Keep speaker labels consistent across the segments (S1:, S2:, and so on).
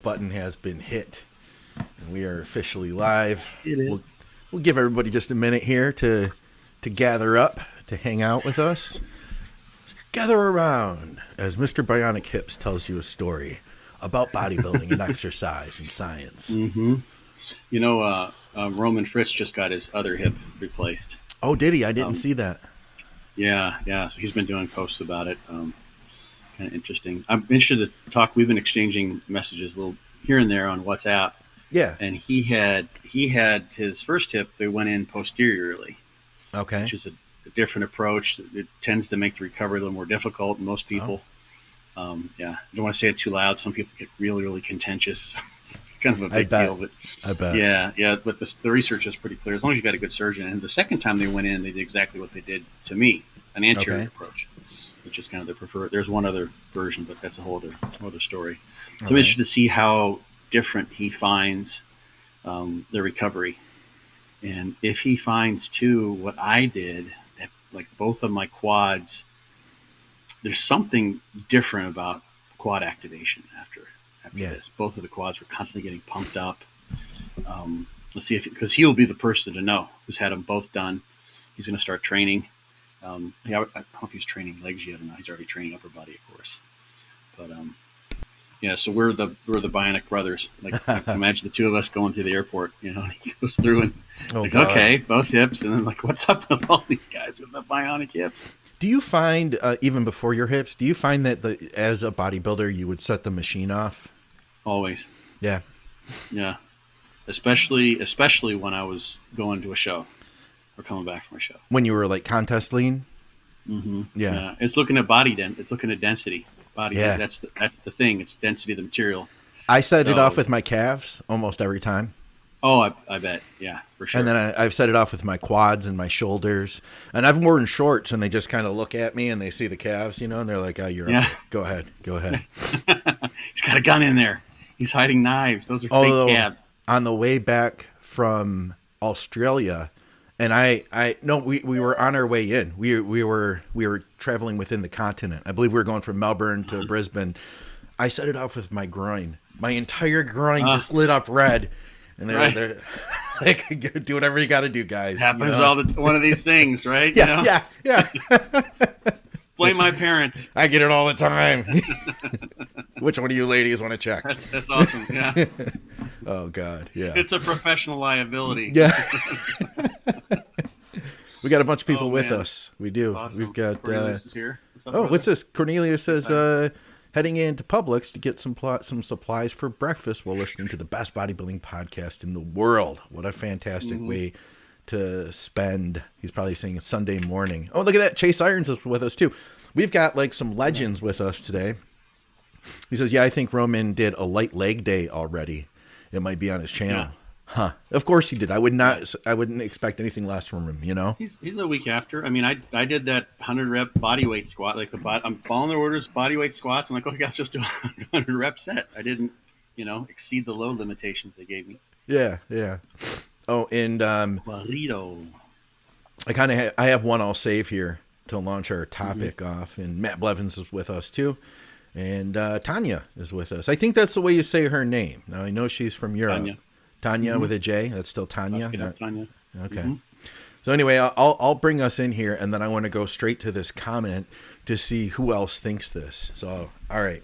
S1: Button has been hit, and we are officially live.
S2: It is.
S1: We'll give everybody just a minute here to gather up, to hang out with us. Gather around as Mr. Bionic Hips tells you a story about bodybuilding and exercise and science.
S2: Mm-hmm. You know, Roman Fritz just got his other hip replaced.
S1: Oh, did he? I didn't see that.
S2: Yeah. So he's been doing posts about it. Kind of interesting. I'm interested to talk. We've been exchanging messages a little here and there on WhatsApp.
S1: Yeah.
S2: And he had his first hip. They went in posteriorly.
S1: Okay.
S2: Which is a different approach. It tends to make the recovery a little more difficult. Most people. Yeah. I don't want to say it too loud. Some people get really, really contentious. It's kind of a big deal. But
S1: I bet.
S2: Yeah. But the research is pretty clear. As long as you've got a good surgeon. And the second time they went in, they did exactly what they did to me, an anterior approach, which is kind of the preferred. There's one other version, but that's a whole other story. So I'm interested to see how different he finds the recovery. And if he finds, too, what I did, that, like both of my quads, there's something different about quad activation after this. Both of the quads were constantly getting pumped up. Let's see because he'll be the person to know who's had them both done. He's going to start training. I don't know if he's training legs yet or not. He's already training upper body, of course. But yeah, so we're the Bionic brothers. Like imagine the two of us going through the airport, and he goes through and okay, both hips, and then like, what's up with all these guys with the bionic hips?
S1: Do you find even before your hips, do you find that as a bodybuilder you would set the machine off?
S2: Always.
S1: Yeah.
S2: Especially when I was going to a show or coming back from a show.
S1: When you were like contest lean.
S2: Mm-hmm. Yeah. It's looking at it's looking at density. That's the thing. It's density of the material.
S1: I set it off with my calves almost every time.
S2: Oh, I bet. Yeah, for sure.
S1: And then I've set it off with my quads and my shoulders. And I've worn shorts, and they just kind of look at me and they see the calves, and they're like, "Oh, you're up. Go ahead."
S2: He's got a gun in there. He's hiding knives. Those are fake calves.
S1: On the way back from Australia, and we were on our way in. We were traveling within the continent. I believe we were going from Melbourne to Brisbane. I set it off with my groin. My entire groin just lit up red. And they're like, do whatever you got to do, guys.
S2: Happens one of these things, right?
S1: Yeah.
S2: Blame my parents.
S1: I get it all the time. Which one of you ladies want to check?
S2: That's awesome. Yeah.
S1: Oh God. Yeah.
S2: It's a professional liability.
S1: Yeah. We got a bunch of people with us. We do.
S2: Awesome.
S1: We've got.
S2: Cornelius is here. What's up,
S1: what's this? Cornelius says. Heading into Publix to get some supplies for breakfast while listening to the best bodybuilding podcast in the world. What a fantastic way to spend. He's probably saying a Sunday morning. Oh, look at that. Chase Irons is with us too. We've got like some legends with us today. He says, yeah, I think Roman did a light leg day already. It might be on his channel.
S2: Yeah.
S1: Huh. Of course he did. I wouldn't expect anything less from him,
S2: He's a week after. I mean, I did that 100 rep body weight squat. Like I'm following the orders, body weight squats. I'm like, okay, let's just do a 100 rep set. I didn't, exceed the load limitations they gave me.
S1: Yeah. Oh, and
S2: Burrito.
S1: I have one I'll save here to launch our topic off, and Matt Blevins is with us too, and Tanya is with us. I think that's the way you say her name. Now I know she's from Europe. Tanya with a J. That's still Tanya.
S2: Tanya.
S1: Okay. So anyway, I'll bring us in here, and then I want to go straight to this comment to see who else thinks this. So, all right,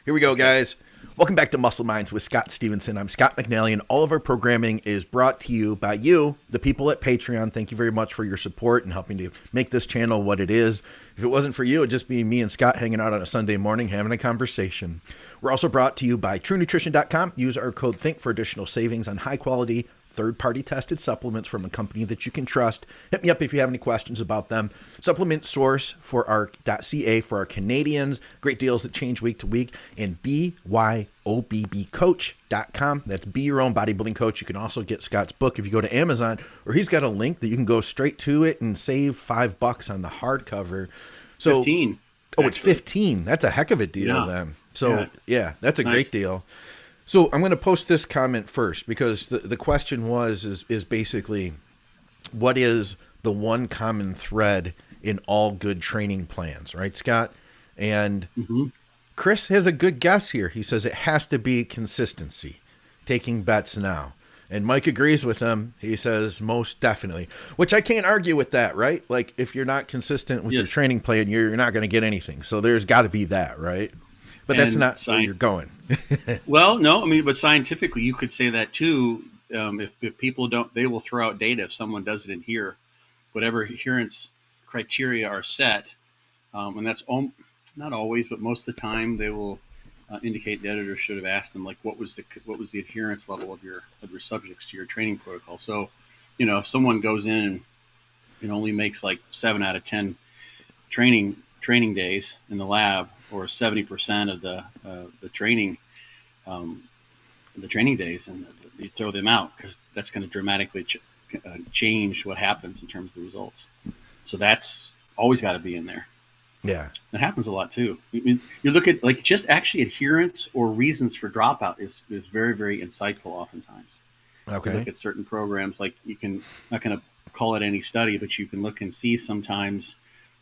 S1: here we go, guys. Welcome back to Muscle Minds with Scott Stevenson. I'm Scott McNally, and all of our programming is brought to you by you, the people at Patreon. Thank you very much for your support and helping to make this channel what it is. If it wasn't for you, it'd just be me and Scott hanging out on a Sunday morning having a conversation. We're also brought to you by TrueNutrition.com. Use our code THINK for additional savings on high-quality, third-party tested supplements from a company that you can trust. Hit me up if you have any questions about them. Supplement source for our .ca for our Canadians. Great deals that change week to week. And BYOBBcoach.com. That's Be Your Own Bodybuilding Coach. You can also get Scott's book if you go to Amazon, or he's got a link that you can go straight to it and save $5 on the hardcover. So
S2: 15.
S1: Oh, it's 15. That's a heck of a deal then. So yeah, that's a great deal. So I'm going to post this comment first because the question is basically, what is the one common thread in all good training plans, right, Scott? And Chris has a good guess here. He says it has to be consistency, taking bets now. And Mike agrees with him. He says most definitely, which I can't argue with that, right? Like if you're not consistent with your training plan, you're not going to get anything. So there's got to be that, right? But that's not where you're going.
S2: Well, no, I mean, but scientifically, you could say that too. If people don't, they will throw out data if someone doesn't adhere. Whatever adherence criteria are set, and that's not always, but most of the time, they will indicate the editor should have asked them like what was the adherence level of your subjects to your training protocol. So, if someone goes in and only makes like 7 out of 10 training days in the lab, or 70% of the training days, and you throw them out because that's going to dramatically change what happens in terms of the results. So that's always got to be in there.
S1: Yeah,
S2: that happens a lot too. You look at like just actually adherence or reasons for dropout is very, very insightful oftentimes.
S1: Okay.
S2: You look at certain programs, like you can, not going to call it any study, but you can look and see sometimes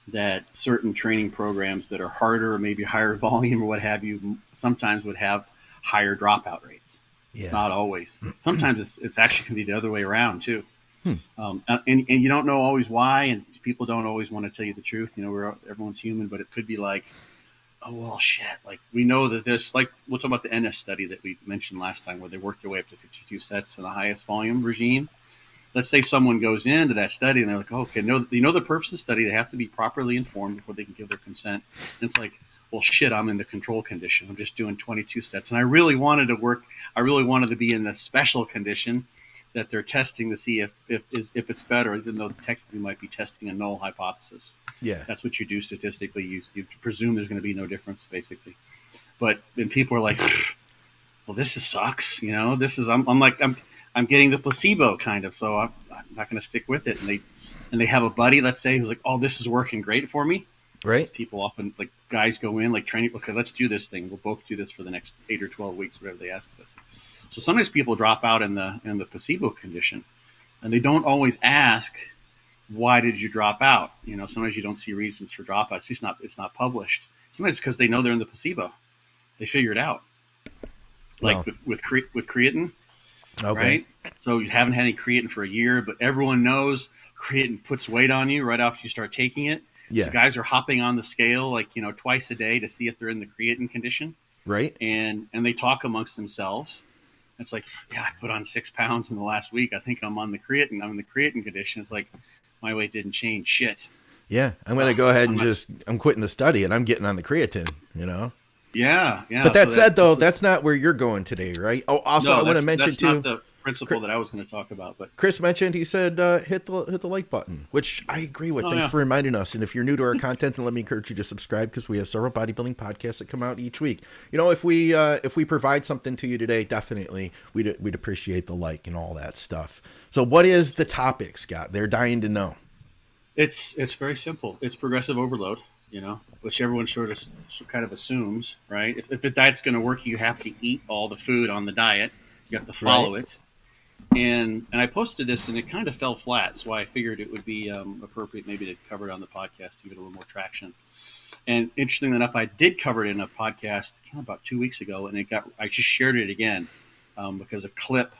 S2: that certain training programs that are harder or maybe higher volume or what have you, sometimes would have higher dropout rates. Yeah. It's not always. Sometimes it's actually can be the other way around too. And you don't know always why, and people don't always want to tell you the truth. Everyone's human, but it could be like, oh, well, shit. Like we know that there's like, we'll talk about the NS study that we mentioned last time where they worked their way up to 52 sets in the highest volume regime. Let's say someone goes into that study and they're like, oh, okay, the purpose of the study, they have to be properly informed before they can give their consent. And it's like, well, shit, I'm in the control condition. I'm just doing 22 sets. And I really wanted to be in the special condition that they're testing to see if it's better, even though technically you might be testing a null hypothesis. Yeah, that's what you do statistically. You presume there's going to be no difference, basically. But then people are like, well, this sucks. I'm getting the placebo kind of, so I'm not going to stick with it. And they have a buddy, let's say, who's like, oh, this is working great for me.
S1: Right.
S2: People often, like guys go in like training. Okay, let's do this thing. We'll both do this for the next 8 or 12 weeks, whatever they ask us. So sometimes people drop out in the placebo condition, and they don't always ask, why did you drop out? Sometimes you don't see reasons for dropouts. It's not published. Sometimes it's because they know they're in the placebo. They figure it out. Like with creatine, okay. Right? So you haven't had any creatine for a year, but everyone knows creatine puts weight on you right after you start taking it. Yeah. So guys are hopping on the scale like twice a day to see if they're in the creatine condition.
S1: Right.
S2: And they talk amongst themselves. It's like, yeah, I put on 6 pounds in the last week. I think I'm on the creatine. I'm in the creatine condition. It's like my weight didn't change. Shit.
S1: Yeah, I'm going to go ahead and I'm quitting the study and I'm getting on the creatine.
S2: Yeah.
S1: But that said, though, that's not where you're going today, right? Oh, also, I want to mention too.
S2: That's not the principle that I was going to talk about. But
S1: Chris mentioned, he said, hit the like button, which I agree with. Thanks for reminding us. And if you're new to our content, then let me encourage you to subscribe because we have several bodybuilding podcasts that come out each week. If we provide something to you today, definitely we'd appreciate the like and all that stuff. So, what is the topic, Scott? They're dying to know.
S2: It's very simple. It's progressive overload. Which everyone sort of kind of assumes, right? If the diet's going to work, you have to eat all the food on the diet. You have to follow it. And I posted this, and it kind of fell flat. So I figured it would be appropriate maybe to cover it on the podcast to give it a little more traction. And interestingly enough, I did cover it in a podcast about 2 weeks ago, and I just shared it again because a clip,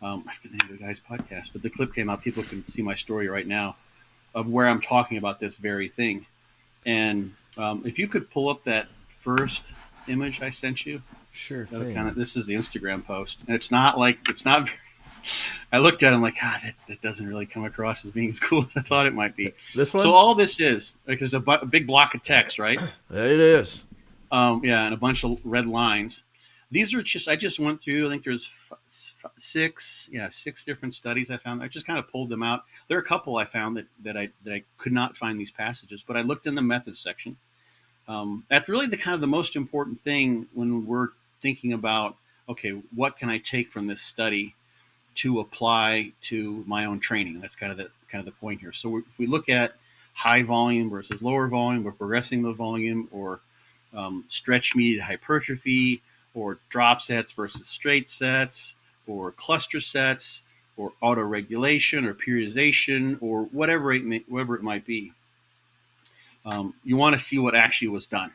S2: I forget the name of the guy's podcast, but the clip came out. People can see my story right now of where I'm talking about this very thing. And if you could pull up that first image I sent you.
S1: Sure.
S2: This is the Instagram post. And it's not very, I looked at it, I'm like, that doesn't really come across as being as cool as I thought it might be.
S1: This one?
S2: So all this is, like, there's a big block of text, right?
S1: It is.
S2: And a bunch of red lines. These are I just went through, I think there's six different studies I found. I just kind of pulled them out. There are a couple I found that I could not find these passages, but I looked in the methods section. That's really the most important thing when we're thinking about, okay, what can I take from this study to apply to my own training? That's kind of the point here. So if we look at high volume versus lower volume, or progressing the volume, or stretch mediated hypertrophy, or drop sets versus straight sets, or cluster sets, or auto-regulation, or periodization, or whatever it might be. You want to see what actually was done.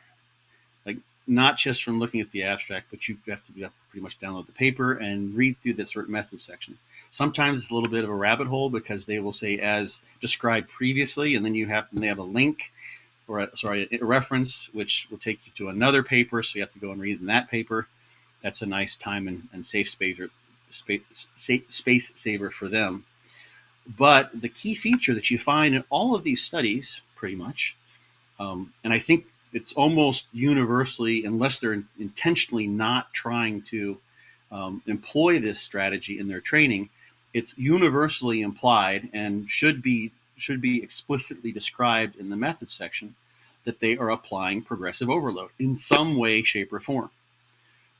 S2: Like, not just from looking at the abstract, but you have to pretty much download the paper and read through that certain methods section. Sometimes it's a little bit of a rabbit hole because they will say as described previously, and then they have a link or a reference, which will take you to another paper. So you have to go and read in that paper. That's a nice time and space saver for them. But the key feature that you find in all of these studies, pretty much, and I think it's almost universally, unless they're intentionally not trying to employ this strategy in their training, it's universally implied and should be explicitly described in the methods section that they are applying progressive overload in some way, shape, or form.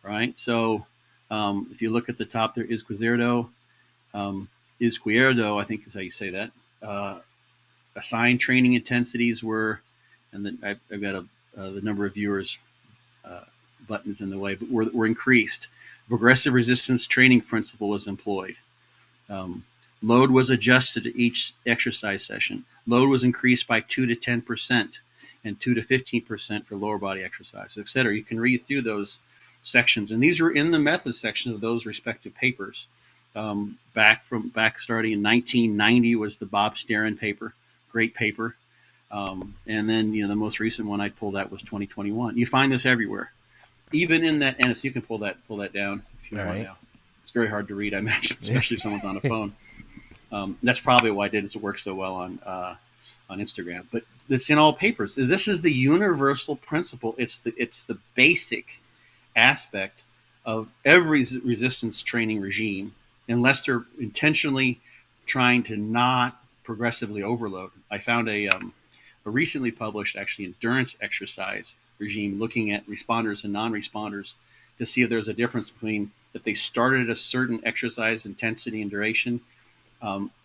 S2: Right. So if you look at the top, there is Izquierdo, I think is how you say that. Assigned training intensities were, and then I've got the number of viewers buttons in the way, but were increased. Progressive resistance training principle was employed. Load was adjusted to each exercise session. Load was increased by 2 to 10% and 2 to 15% for lower body exercise, et cetera. You can read through those sections, and these are in the method section of those respective papers. Back starting in 1990 was the Bob Starren paper, great paper. And then, the most recent one I pulled out was 2021. You find this everywhere, even in that. And you can pull that down if you want. Right. Now, it's very hard to read, I imagine, especially if someone's on a phone. That's probably why it works so well on Instagram. But it's in all papers. This is the universal principle. It's the basic aspect of every resistance training regime, unless they're intentionally trying to not progressively overload. I found a recently published endurance exercise regime looking at responders and non-responders to see if there's a difference between that they started at a certain exercise intensity and duration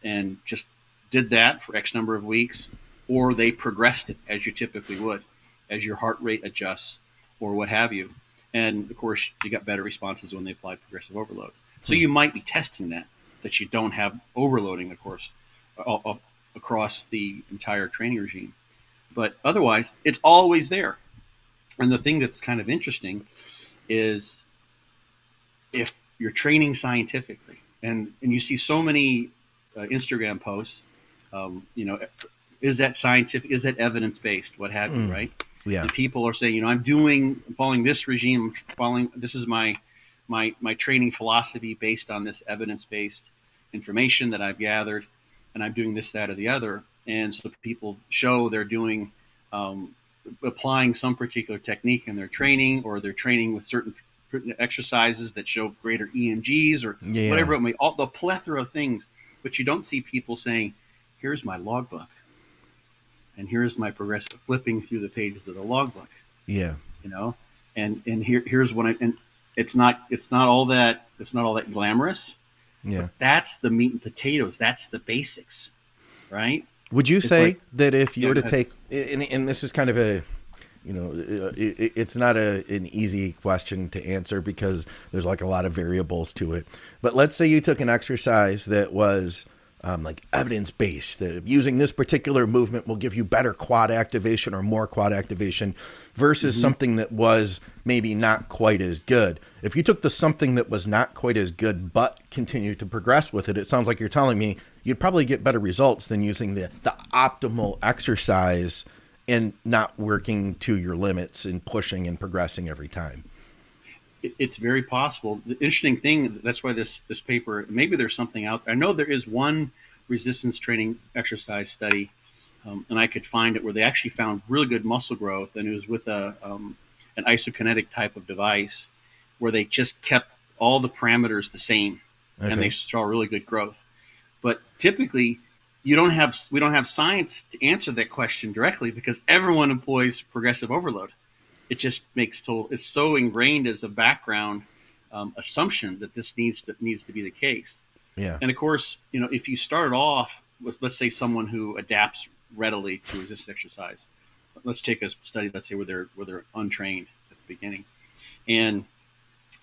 S2: and just did that for X number of weeks, or they progressed it as you typically would, as your heart rate adjusts or what have you. And of course, you got better responses when they apply progressive overload. So you might be testing that you don't have overloading, of course, across the entire training regime. But otherwise, it's always there. And the thing that's kind of interesting is if you're training scientifically, and you see so many Instagram posts, is that scientific? Is that evidence-based? What have you, right?
S1: Yeah.
S2: And people are saying, I'm following this regime, this is my training philosophy based on this evidence-based information that I've gathered, and I'm doing this, that, or the other. And so people show they're doing, applying some particular technique in their training, or they're training with certain exercises that show greater EMGs or whatever it may, all the plethora of things. But you don't see people saying, here's my logbook. And here's my progressive, flipping through the pages of the logbook.
S1: Yeah.
S2: And here's what and it's not all that glamorous.
S1: Yeah.
S2: But that's the meat and potatoes. That's the basics, right?
S1: Would you say that if you were to take, and this is kind of a, it's not an easy question to answer because there's like a lot of variables to it. But let's say you took an exercise that was like evidence-based, that using this particular movement will give you better quad activation or more quad activation versus something that was maybe not quite as good. If you took something that was not quite as good but continued to progress with it, it sounds like you're telling me you'd probably get better results than using the optimal exercise and not working to your limits and pushing and progressing every time.
S2: It's very possible. The interesting thing, that's why this paper, maybe there's something out there. I know there is one resistance training exercise study, and I could find it where they actually found really good muscle growth, and it was with an isokinetic type of device where they just kept all the parameters the same, and they saw really good growth. But typically, we don't have science to answer that question directly because everyone employs progressive overload. It just it's so ingrained as a background assumption that this needs to be the case.
S1: Yeah.
S2: And of course, if you start off with, let's say, someone who adapts readily to resistance exercise, let's take a study, let's say where they're untrained at the beginning, and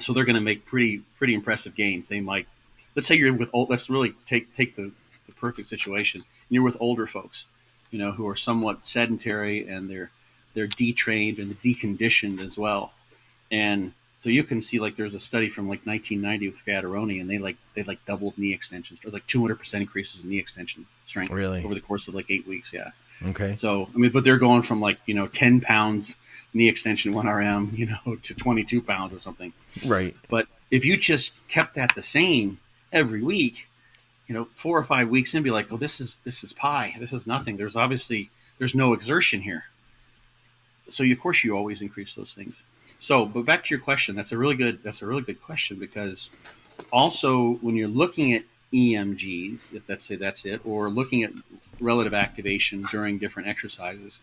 S2: so they're going to make pretty impressive gains. They might, let's say you're with let's really take the perfect situation. And you're with older folks, who are somewhat sedentary and they're detrained and deconditioned as well. And so you can see like there's a study from like 1990 with Fattaroni, and they doubled knee extensions. There's like 200% increases in knee extension strength
S1: Really?
S2: over the course of like 8 weeks. Yeah.
S1: Okay.
S2: So I mean, but they're going from like 10 pounds knee extension 1 RM to 22 pounds or something.
S1: Right.
S2: But if you just kept that the same every week, 4 or 5 weeks in, be like, oh, this is pie. This is nothing. There's no exertion here. So of course you always increase those things. So, but back to your question, that's a really good question, because also when you're looking at EMGs, if let's say that's it, or looking at relative activation during different exercises,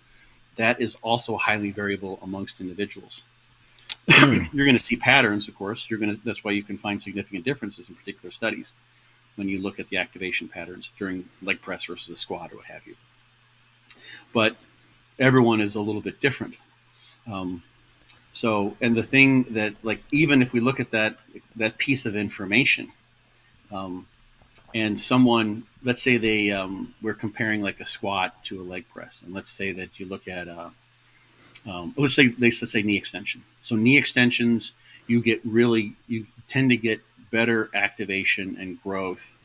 S2: that is also highly variable amongst individuals. You're going to see patterns, of course. That's why you can find significant differences in particular studies when you look at the activation patterns during leg press versus a squat or what have you. But everyone is a little bit different. And the thing that, like, even if we look at that piece of information, and someone, let's say we're comparing like a squat to a leg press, and let's say that you look at let's say knee extension. So knee extensions, you tend to get better activation and growth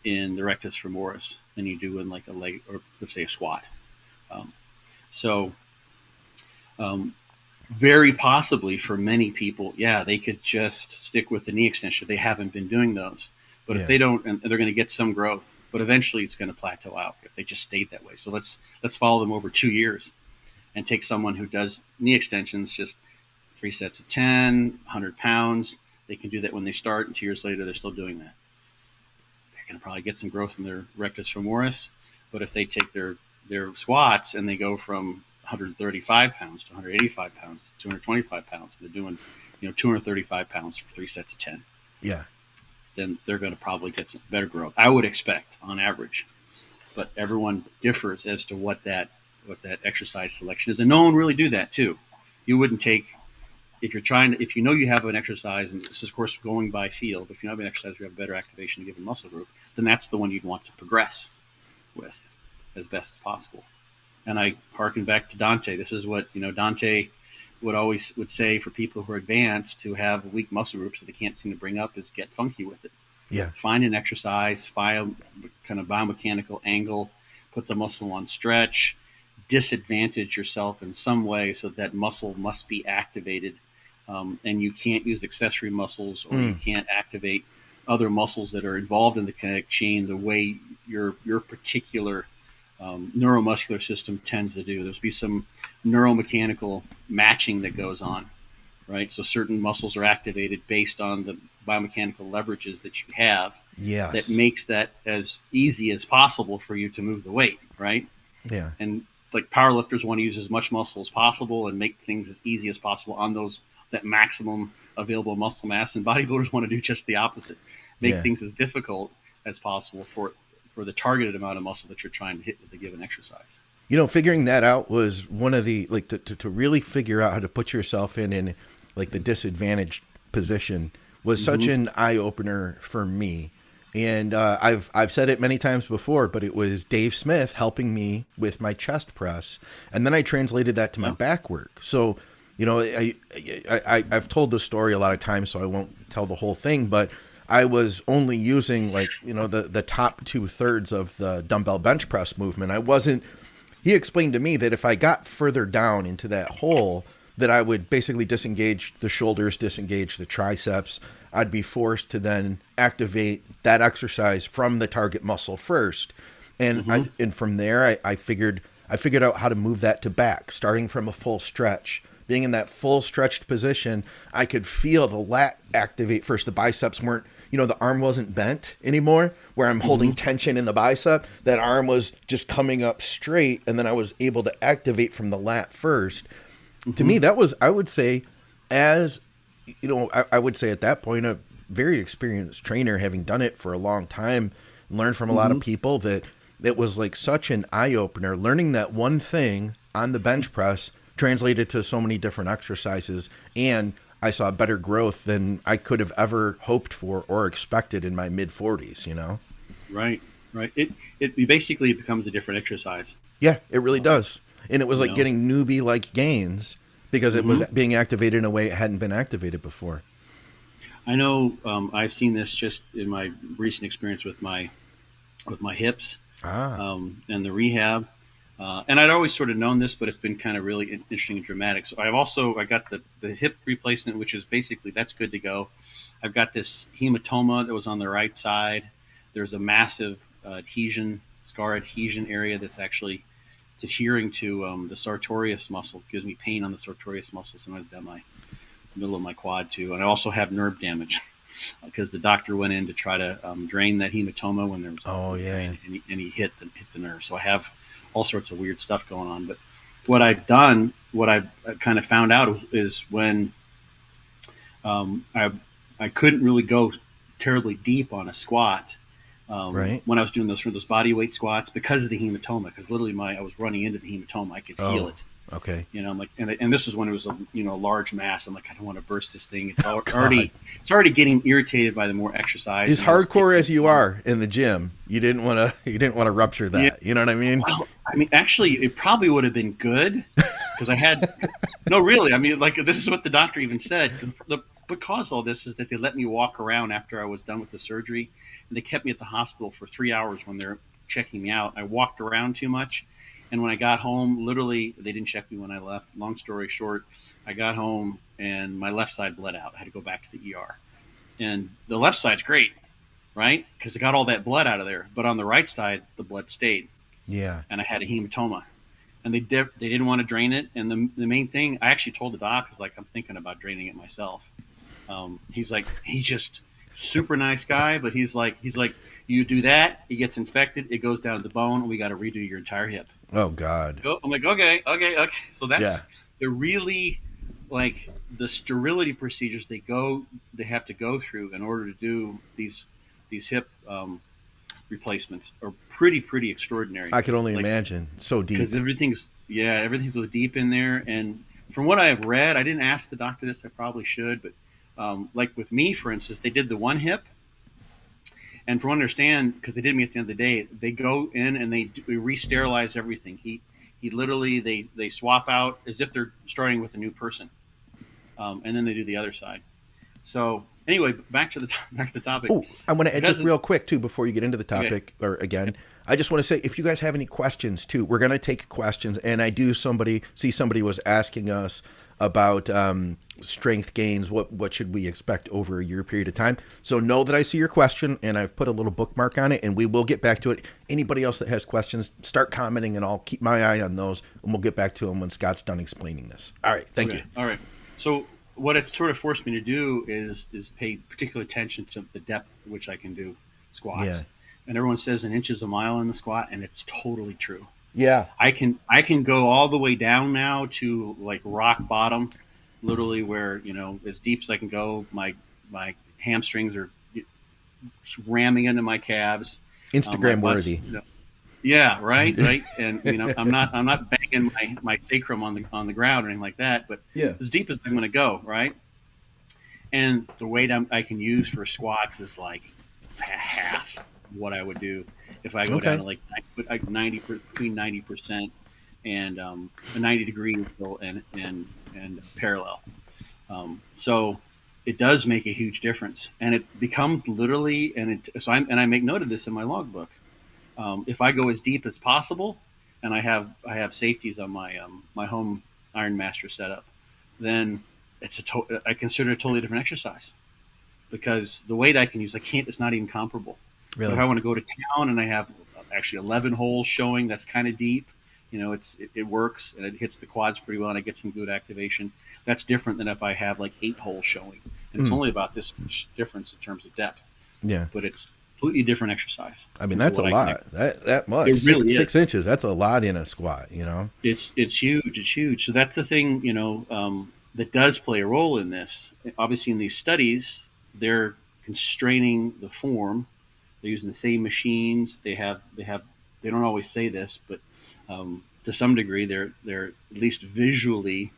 S2: in the rectus femoris than you do in like a leg, or let's say a squat. Very possibly for many people, they could just stick with the knee extension. They haven't been doing those. But if they don't, and they're going to get some growth, but eventually it's going to plateau out if they just stayed that way. So let's follow them over 2 years and take someone who does knee extensions, just 3 sets of 10, 100 pounds. They can do that when they start, and 2 years later, they're still doing that. They're going to probably get some growth in their rectus femoris. But if they take their squats and they go from 135 pounds to 185 pounds to 225 pounds, and they're doing 235 pounds for 3 sets of 10.
S1: Yeah.
S2: Then they're going to probably get some better growth, I would expect, on average. But everyone differs as to what that exercise selection is, and no one really do that too. You wouldn't take, if you have an exercise, and this is of course going by field. If you have an exercise where you have better activation in a given muscle group, then that's the one you'd want to progress with as best as possible. And I harken back to Dante. This is what Dante would say for people who are advanced, who have weak muscle groups that they can't seem to bring up, is get funky with it.
S1: Yeah.
S2: Find an exercise, find a kind of biomechanical angle, put the muscle on stretch, disadvantage yourself in some way so that muscle must be activated, and you can't use accessory muscles, or you can't activate other muscles that are involved in the kinetic chain the way your particular neuromuscular system tends to do. There's be some neuromechanical matching that goes on, right? So certain muscles are activated based on the biomechanical leverages that you have.
S1: Yes.
S2: That makes that as easy as possible for you to move the weight, right?
S1: Yeah.
S2: And like powerlifters want to use as much muscle as possible and make things as easy as possible on that maximum available muscle mass. And bodybuilders want to do just the opposite, make things as difficult as possible for the targeted amount of muscle that you're trying to hit with a given exercise.
S1: Figuring that out was one of the, like, to really figure out how to put yourself in like the disadvantaged position was such an eye opener for me. And I've said it many times before, but it was Dave Smith helping me with my chest press, and then I translated that to my back work. So, I've told the story a lot of times, so I won't tell the whole thing, but I was only using the top 2/3 of the dumbbell bench press movement. He explained to me that if I got further down into that hole, that I would basically disengage the shoulders, disengage the triceps. I'd be forced to then activate that exercise from the target muscle first. And and from there, I figured out how to move that to back, starting from a full stretch. Being in that full stretched position, I could feel the lat activate first. The biceps weren't, the arm wasn't bent anymore, where I'm holding tension in the bicep. That arm was just coming up straight, and then I was able to activate from the lat first. To me, that was, I would say, I would say at that point, a very experienced trainer, having done it for a long time, learned from a lot of people, that it was like such an eye-opener. Learning that one thing on the bench press translated to so many different exercises, and I saw better growth than I could have ever hoped for or expected in my mid-40s,
S2: Right. It basically becomes a different exercise.
S1: Yeah, it really does. And it was like getting newbie-like gains because it was being activated in a way it hadn't been activated before.
S2: I know. I've seen this just in my recent experience with my hips and the rehab. And I'd always sort of known this, but it's been kind of really interesting and dramatic. So I got the hip replacement, which is basically that's good to go. I've got this hematoma that was on the right side. There's a massive scar adhesion area that's actually it's adhering to the sartorius muscle. It gives me pain on the sartorius muscle sometimes down my middle of my quad too. And I also have nerve damage because the doctor went in to try to drain that hematoma when there was and he hit the nerve. So I have all sorts of weird stuff going on. But what I've kind of found out is when I couldn't really go terribly deep on a squat when I was doing those body weight squats because of the hematoma. Because literally I was running into the hematoma. I could feel it.
S1: Okay.
S2: I'm like, and this was when it was a large mass. I'm like, I don't want to burst this thing. It's already getting irritated by the more exercise.
S1: As hardcore as you are in the gym, you didn't want to rupture that. Yeah. You know what I mean?
S2: Well, I mean, actually, it probably would have been good because I had no, really. I mean, like this is what the doctor even said. What caused all this is that they let me walk around after I was done with the surgery, and they kept me at the hospital for 3 hours when they're checking me out. I walked around too much. And when I got home, literally, they didn't check me when I left. Long story short, I got home and my left side bled out. I had to go back to the ER. And the left side's great, right? Because I got all that blood out of there. But on the right side, the blood stayed.
S1: Yeah.
S2: And I had a hematoma. And they didn't want to drain it. And the main thing, I actually told the doc, is like, I'm thinking about draining it myself. He's just super nice guy, but he's like, you do that, it gets infected, it goes down to the bone, and we got to redo your entire hip.
S1: Oh God.
S2: I'm like, okay. So they're really like the sterility procedures they have to go through in order to do these hip replacements are pretty extraordinary.
S1: I could only imagine. So deep.
S2: Because everything's so deep in there. And from what I have read, I didn't ask the doctor this, I probably should, but like with me, for instance, they did the one hip. And from what I understand, because they did me at the end of the day, they go in and they re-sterilize everything. He literally, they swap out as if they're starting with a new person. And then they do the other side. So anyway, back to the topic.
S1: Oh, I want to add just real quick too, before you get into the topic I just want to say, if you guys have any questions too, we're going to take questions. And I do see somebody was asking us about strength gains. What should we expect over a year period of time? So know that I see your question and I've put a little bookmark on it, and we will get back to it. Anybody else that has questions, start commenting and I'll keep my eye on those, and we'll get back to them when Scott's done explaining this. All right. Thank you.
S2: All right. So what it's sort of forced me to do is pay particular attention to the depth at which I can do squats. Yeah. And everyone says an inch is a mile in the squat, and it's totally true.
S1: Yeah.
S2: I can go all the way down now to like rock bottom, literally where, as deep as I can go, my hamstrings are ramming into my calves.
S1: Instagram worthy.
S2: Yeah, right. And I'm not banging my sacrum on the ground or anything like that, but as deep as I'm going to go, right? And the weight I can use for squats is like half what I would do if I go down to like 90 between 90% and 90 degrees and parallel. So it does make a huge difference, and it becomes literally I make note of this in my logbook. If I go as deep as possible, and I have safeties on my my home Iron Master setup, then I consider it a totally different exercise, because the weight I can use, it's not even comparable. Really? But if I want to go to town and I have actually 11 holes showing, that's kind of deep, it works and it hits the quads pretty well and I get some good activation. That's different than if I have like 8 holes showing, and it's only about this much difference in terms of depth. Yeah. But it's completely different exercise.
S1: I mean, that's a lot. That much.
S2: It really
S1: 6 inches. That's a lot in a squat,
S2: It's huge. It's huge. So that's the thing, that does play a role in this. Obviously in these studies, they're constraining the form. They're using the same machines. They don't always say this, but to some degree, they're at least visually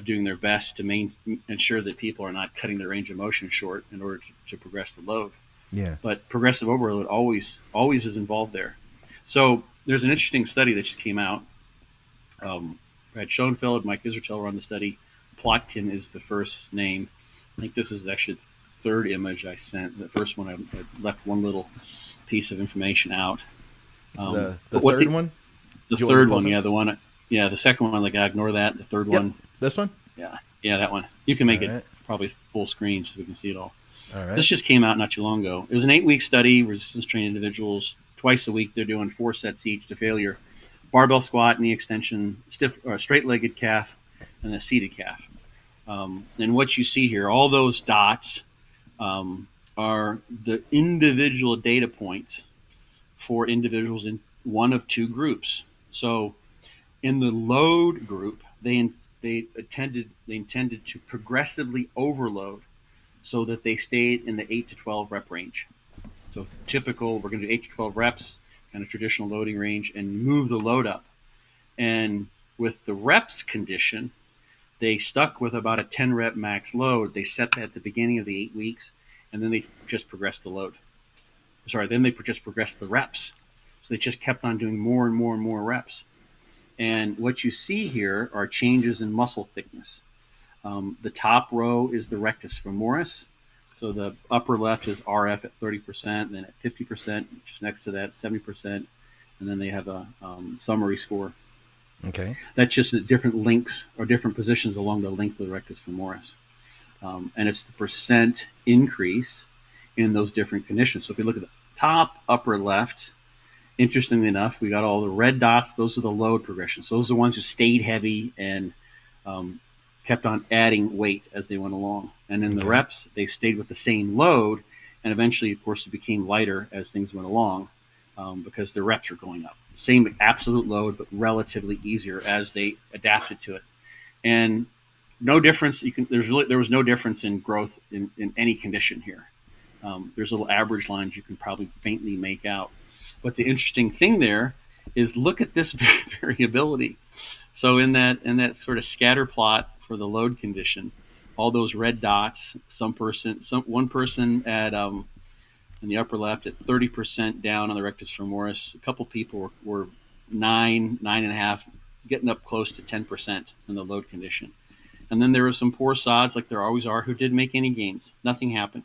S2: doing their best to ensure that people are not cutting their range of motion short in order to progress the load.
S1: Yeah.
S2: But progressive overload always is involved there. So there's an interesting study that just came out Brad Schoenfeld, Mike Isertel run the study. Plotkin is the first name. I think this is actually the third image I sent. The first one I left one little piece of information out.
S1: The third one?
S2: The third one, yeah, the one, yeah, the second one, like I ignore that. The third one,
S1: this one,
S2: yeah, that one. You can make it probably full screen so we can see it all.
S1: All right.
S2: This just came out not too long ago. It was an 8-week study, resistance trained individuals. Twice a week, they're doing 4 sets each to failure. Barbell squat, knee extension, stiff or straight-legged calf, and a seated calf. And what you see here, all those dots are the individual data points for individuals in one of two groups. So in the load group, they intended to progressively overload so that they stayed in the 8 to 12 rep range. So typical, we're going to do 8 to 12 reps, kind of traditional loading range, and move the load up. And with the reps condition, they stuck with about a 10 rep max load. They set that at the beginning of the 8 weeks, and then they just progressed the load. Then they just progressed the reps. So they just kept on doing more and more and more reps. And what you see here are changes in muscle thickness. The top row is the rectus femoris. So the upper left is RF at 30%, then at 50%, just next to that, 70%. And then they have a summary score.
S1: Okay.
S2: That's just different links or different positions along the length of the rectus femoris. And it's the percent increase in those different conditions. So if you look at the top upper left, interestingly enough, we got all the red dots. Those are the load progressions. So those are the ones who stayed heavy and kept on adding weight as they went along. And in the reps, they stayed with the same load. And eventually, of course, it became lighter as things went along because the reps are going up. Same absolute load, but relatively easier as they adapted to it. And no difference. There was no difference in growth in any condition here. There's little average lines you can probably faintly make out. But the interesting thing there is look at this variability. So in that sort of scatter plot for the load condition, all those red dots, one person at in the upper left at 30% down on the rectus femoris. A couple people were 9.5, getting up close to 10% in the load condition. And then there were some poor sods, like there always are, who didn't make any gains. Nothing happened.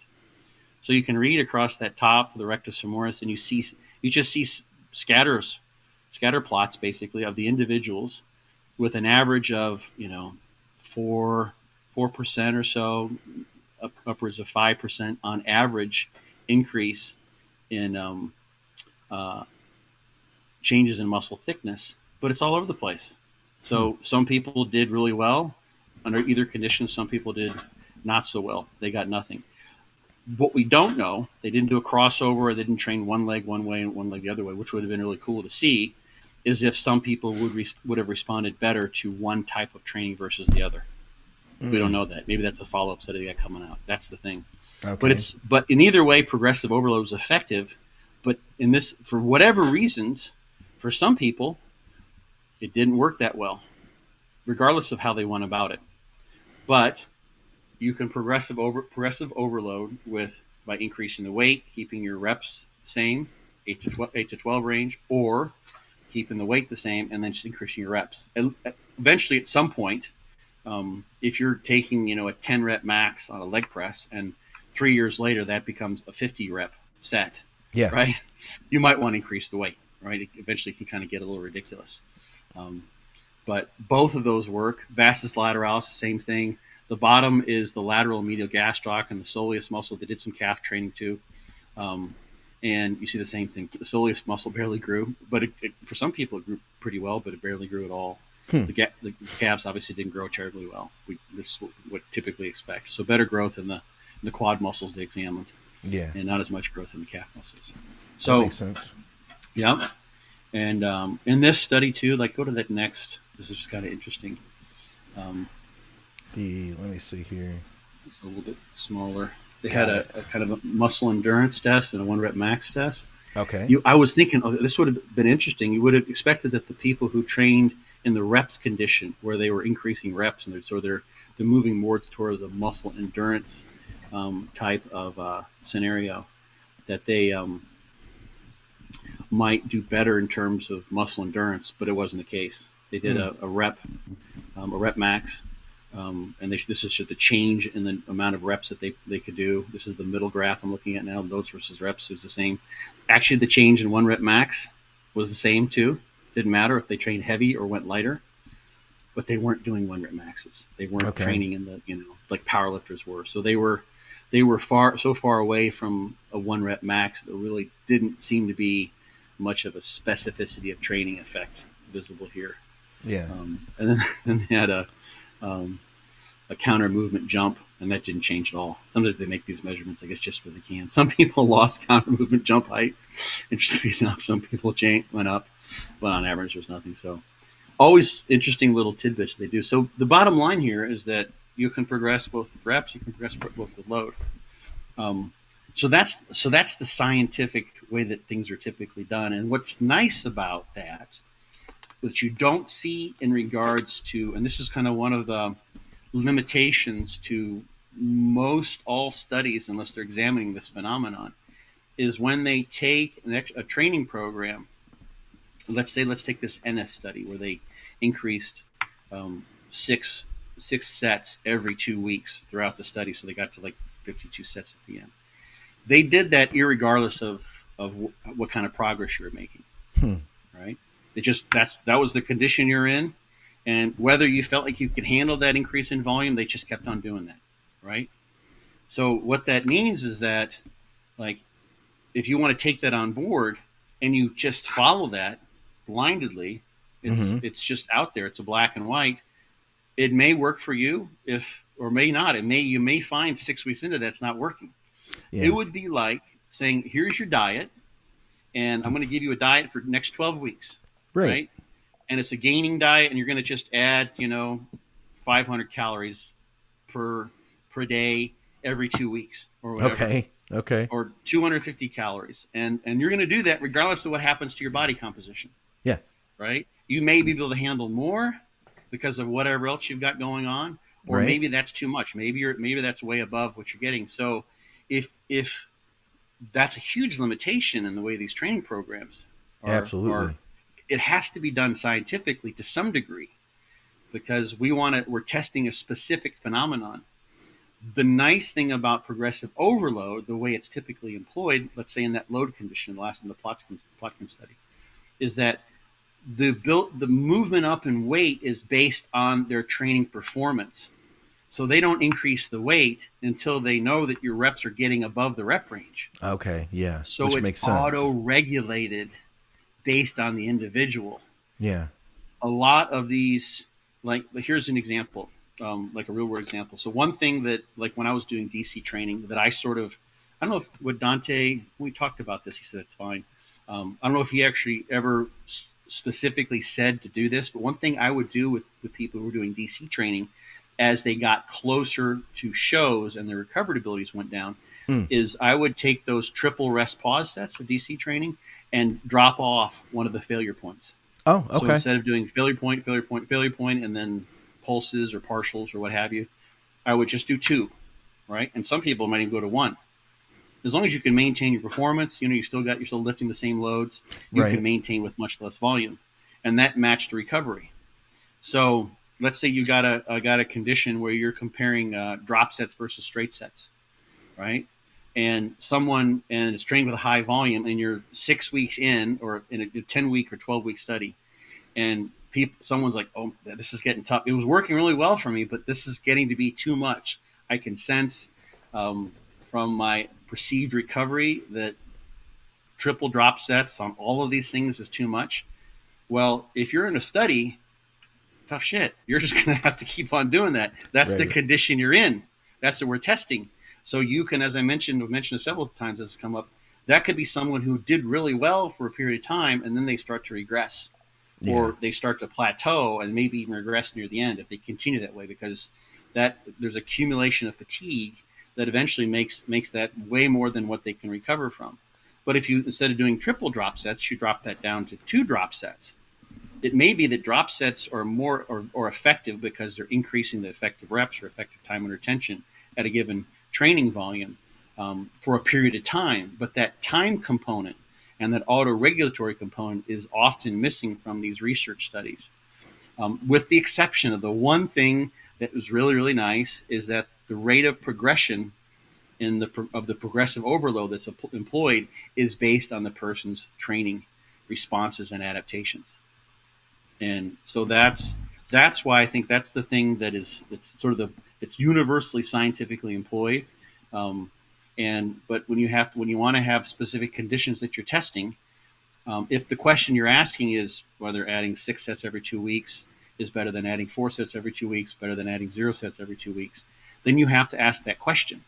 S2: So you can read across that top for the rectus femoris, and you just see scatter plots basically of the individuals with an average of 4% or so, upwards of 5% on average increase in changes in muscle thickness, but it's all over the place. So some people did really well under either condition. Some people did not so well. They got nothing. What we don't know, they didn't do a crossover, or they didn't train one leg one way and one leg the other way, which would have been really cool to see, is if some people would have responded better to one type of training versus the other. We don't know that. Maybe that's a follow-up study they got coming out. That's the thing. Okay. But in either way, progressive overload is effective. But in this, for whatever reasons, for some people, it didn't work that well, regardless of how they went about it. But you can progressive overload by increasing the weight, keeping your reps the same, 8 to 12 range, or keeping the weight the same and then just increasing your reps. And eventually, at some point, if you're taking a 10 rep max on a leg press, and 3 years later that becomes a 50 rep set, right? You might want to increase the weight, right? It eventually can kind of get a little ridiculous. But both of those work. Vastus lateralis, the same thing. The bottom is the lateral medial gastroc and the soleus muscle. They did some calf training too. And you see the same thing. The soleus muscle barely grew, but for some people it grew pretty well, but it barely grew at all. The calves obviously didn't grow terribly well. This is what typically expect. So better growth in the quad muscles they examined. Yeah. And not as much growth in the calf muscles. So
S1: that makes sense.
S2: Yeah. And in this study too, like go to that next. This is just kind of interesting.
S1: Let me see here.
S2: It's a little bit smaller. They had a kind of a muscle endurance test and a 1 rep max test.
S1: Okay.
S2: I was thinking, this would have been interesting. You would have expected that the people who trained in the reps condition, where they were increasing reps, and they're moving more towards a muscle endurance type of scenario, that they might do better in terms of muscle endurance, but it wasn't the case. They did a rep max, and this is the change in the amount of reps that they could do. This is the middle graph I'm looking at now. Loads versus reps is the same. Actually, the change in 1 rep max was the same too. Didn't matter if they trained heavy or went lighter, but they weren't doing 1 rep maxes. They weren't training in the like powerlifters were. So they were so far away from a 1 rep max that really didn't seem to be much of a specificity of training effect visible here.
S1: Yeah.
S2: And then they had a counter movement jump, and that didn't change at all. Sometimes they make these measurements, I guess, just because they can. Some people lost counter movement jump height. Interesting enough, some people went up, but on average, there's nothing. So always interesting little tidbits they do. So the bottom line here is that you can progress both with reps, you can progress both with load. So that's the scientific way that things are typically done. And what's nice about that, which you don't see in regards to, and this is kind of one of the limitations to most all studies, unless they're examining this phenomenon, is when they take a training program. Let's take this NS study where they increased 6 sets every 2 weeks throughout the study, so they got to like 52 sets at the end. They did that irregardless of what kind of progress you're making, right? It just that was the condition you're in, and whether you felt like you could handle that increase in volume, they just kept on doing that, right? So what that means is that, like, if you want to take that on board and you just follow that blindedly, it's just out there. It's a black and white. It may work for you, or may not. You may find 6 weeks into that's not working. Yeah. It would be like saying, here's your diet, and I'm going to give you a diet for the next 12 weeks. Right? And it's a gaining diet, and you're going to just add, 500 calories per day every 2 weeks or whatever.
S1: Okay.
S2: Or 250 calories. And you're going to do that regardless of what happens to your body composition.
S1: Yeah.
S2: Right? You may be able to handle more because of whatever else you've got going on, or maybe that's too much. Maybe that's way above what you're getting. So if that's a huge limitation in the way these training programs are, it has to be done scientifically to some degree, because we're testing a specific phenomenon. The nice thing about progressive overload, the way it's typically employed, let's say in that load condition, last in the Plotkin study, is that the movement up in weight is based on their training performance. So they don't increase the weight until they know that your reps are getting above the rep range.
S1: Okay, yeah.
S2: So it's auto-regulated based on the individual.
S1: Yeah. A
S2: lot of these, here's an example, like a real world example. So one thing that, like when I was doing DC training, that I don't know if what Dante, we talked about this, he said it's fine. I don't know if he actually ever specifically said to do this, but one thing I would do with people who were doing DC training as they got closer to shows and their recovery abilities went down, is I would take those triple rest pause sets of DC training and drop off one of the failure points.
S1: Oh, okay.
S2: So instead of doing failure point, and then pulses or partials or what have you, I would just do 2, right? And some people might even go to 1. As long as you can maintain your performance, you're still lifting the same loads, you can maintain with much less volume, and that matched the recovery. So let's say you got a condition where you're comparing drop sets versus straight sets, right? And it's trained with a high volume, and you're 6 weeks in, or in a 10-week or 12-week study, and someone's like, oh, this is getting tough. It was working really well for me, but this is getting to be too much. I can sense from my perceived recovery that triple drop sets on all of these things is too much. Well, if you're in a study, tough shit. You're just going to have to keep on doing that. That's the condition you're in. That's what we're testing. So you can, as I've mentioned it several times as it's come up, that could be someone who did really well for a period of time, and then they start to regress, or they start to plateau and maybe even regress near the end if they continue that way, because there's accumulation of fatigue that eventually makes that way more than what they can recover from. But if you, instead of doing triple drop sets, you drop that down to 2 drop sets, it may be that drop sets are more or effective because they're increasing the effective reps or effective time under tension at a given training volume for a period of time. But that time component and that auto-regulatory component is often missing from these research studies. with the exception of the one thing that was really, really nice is that the rate of progression of the progressive overload that's employed is based on the person's training responses and adaptations. And so that's why I think that's the thing it's it's universally scientifically employed. But when you want to have specific conditions that you're testing, if the question you're asking is whether adding 6 sets every 2 weeks is better than adding 4 sets every 2 weeks, better than adding 0 sets every 2 weeks, then you have to ask that question.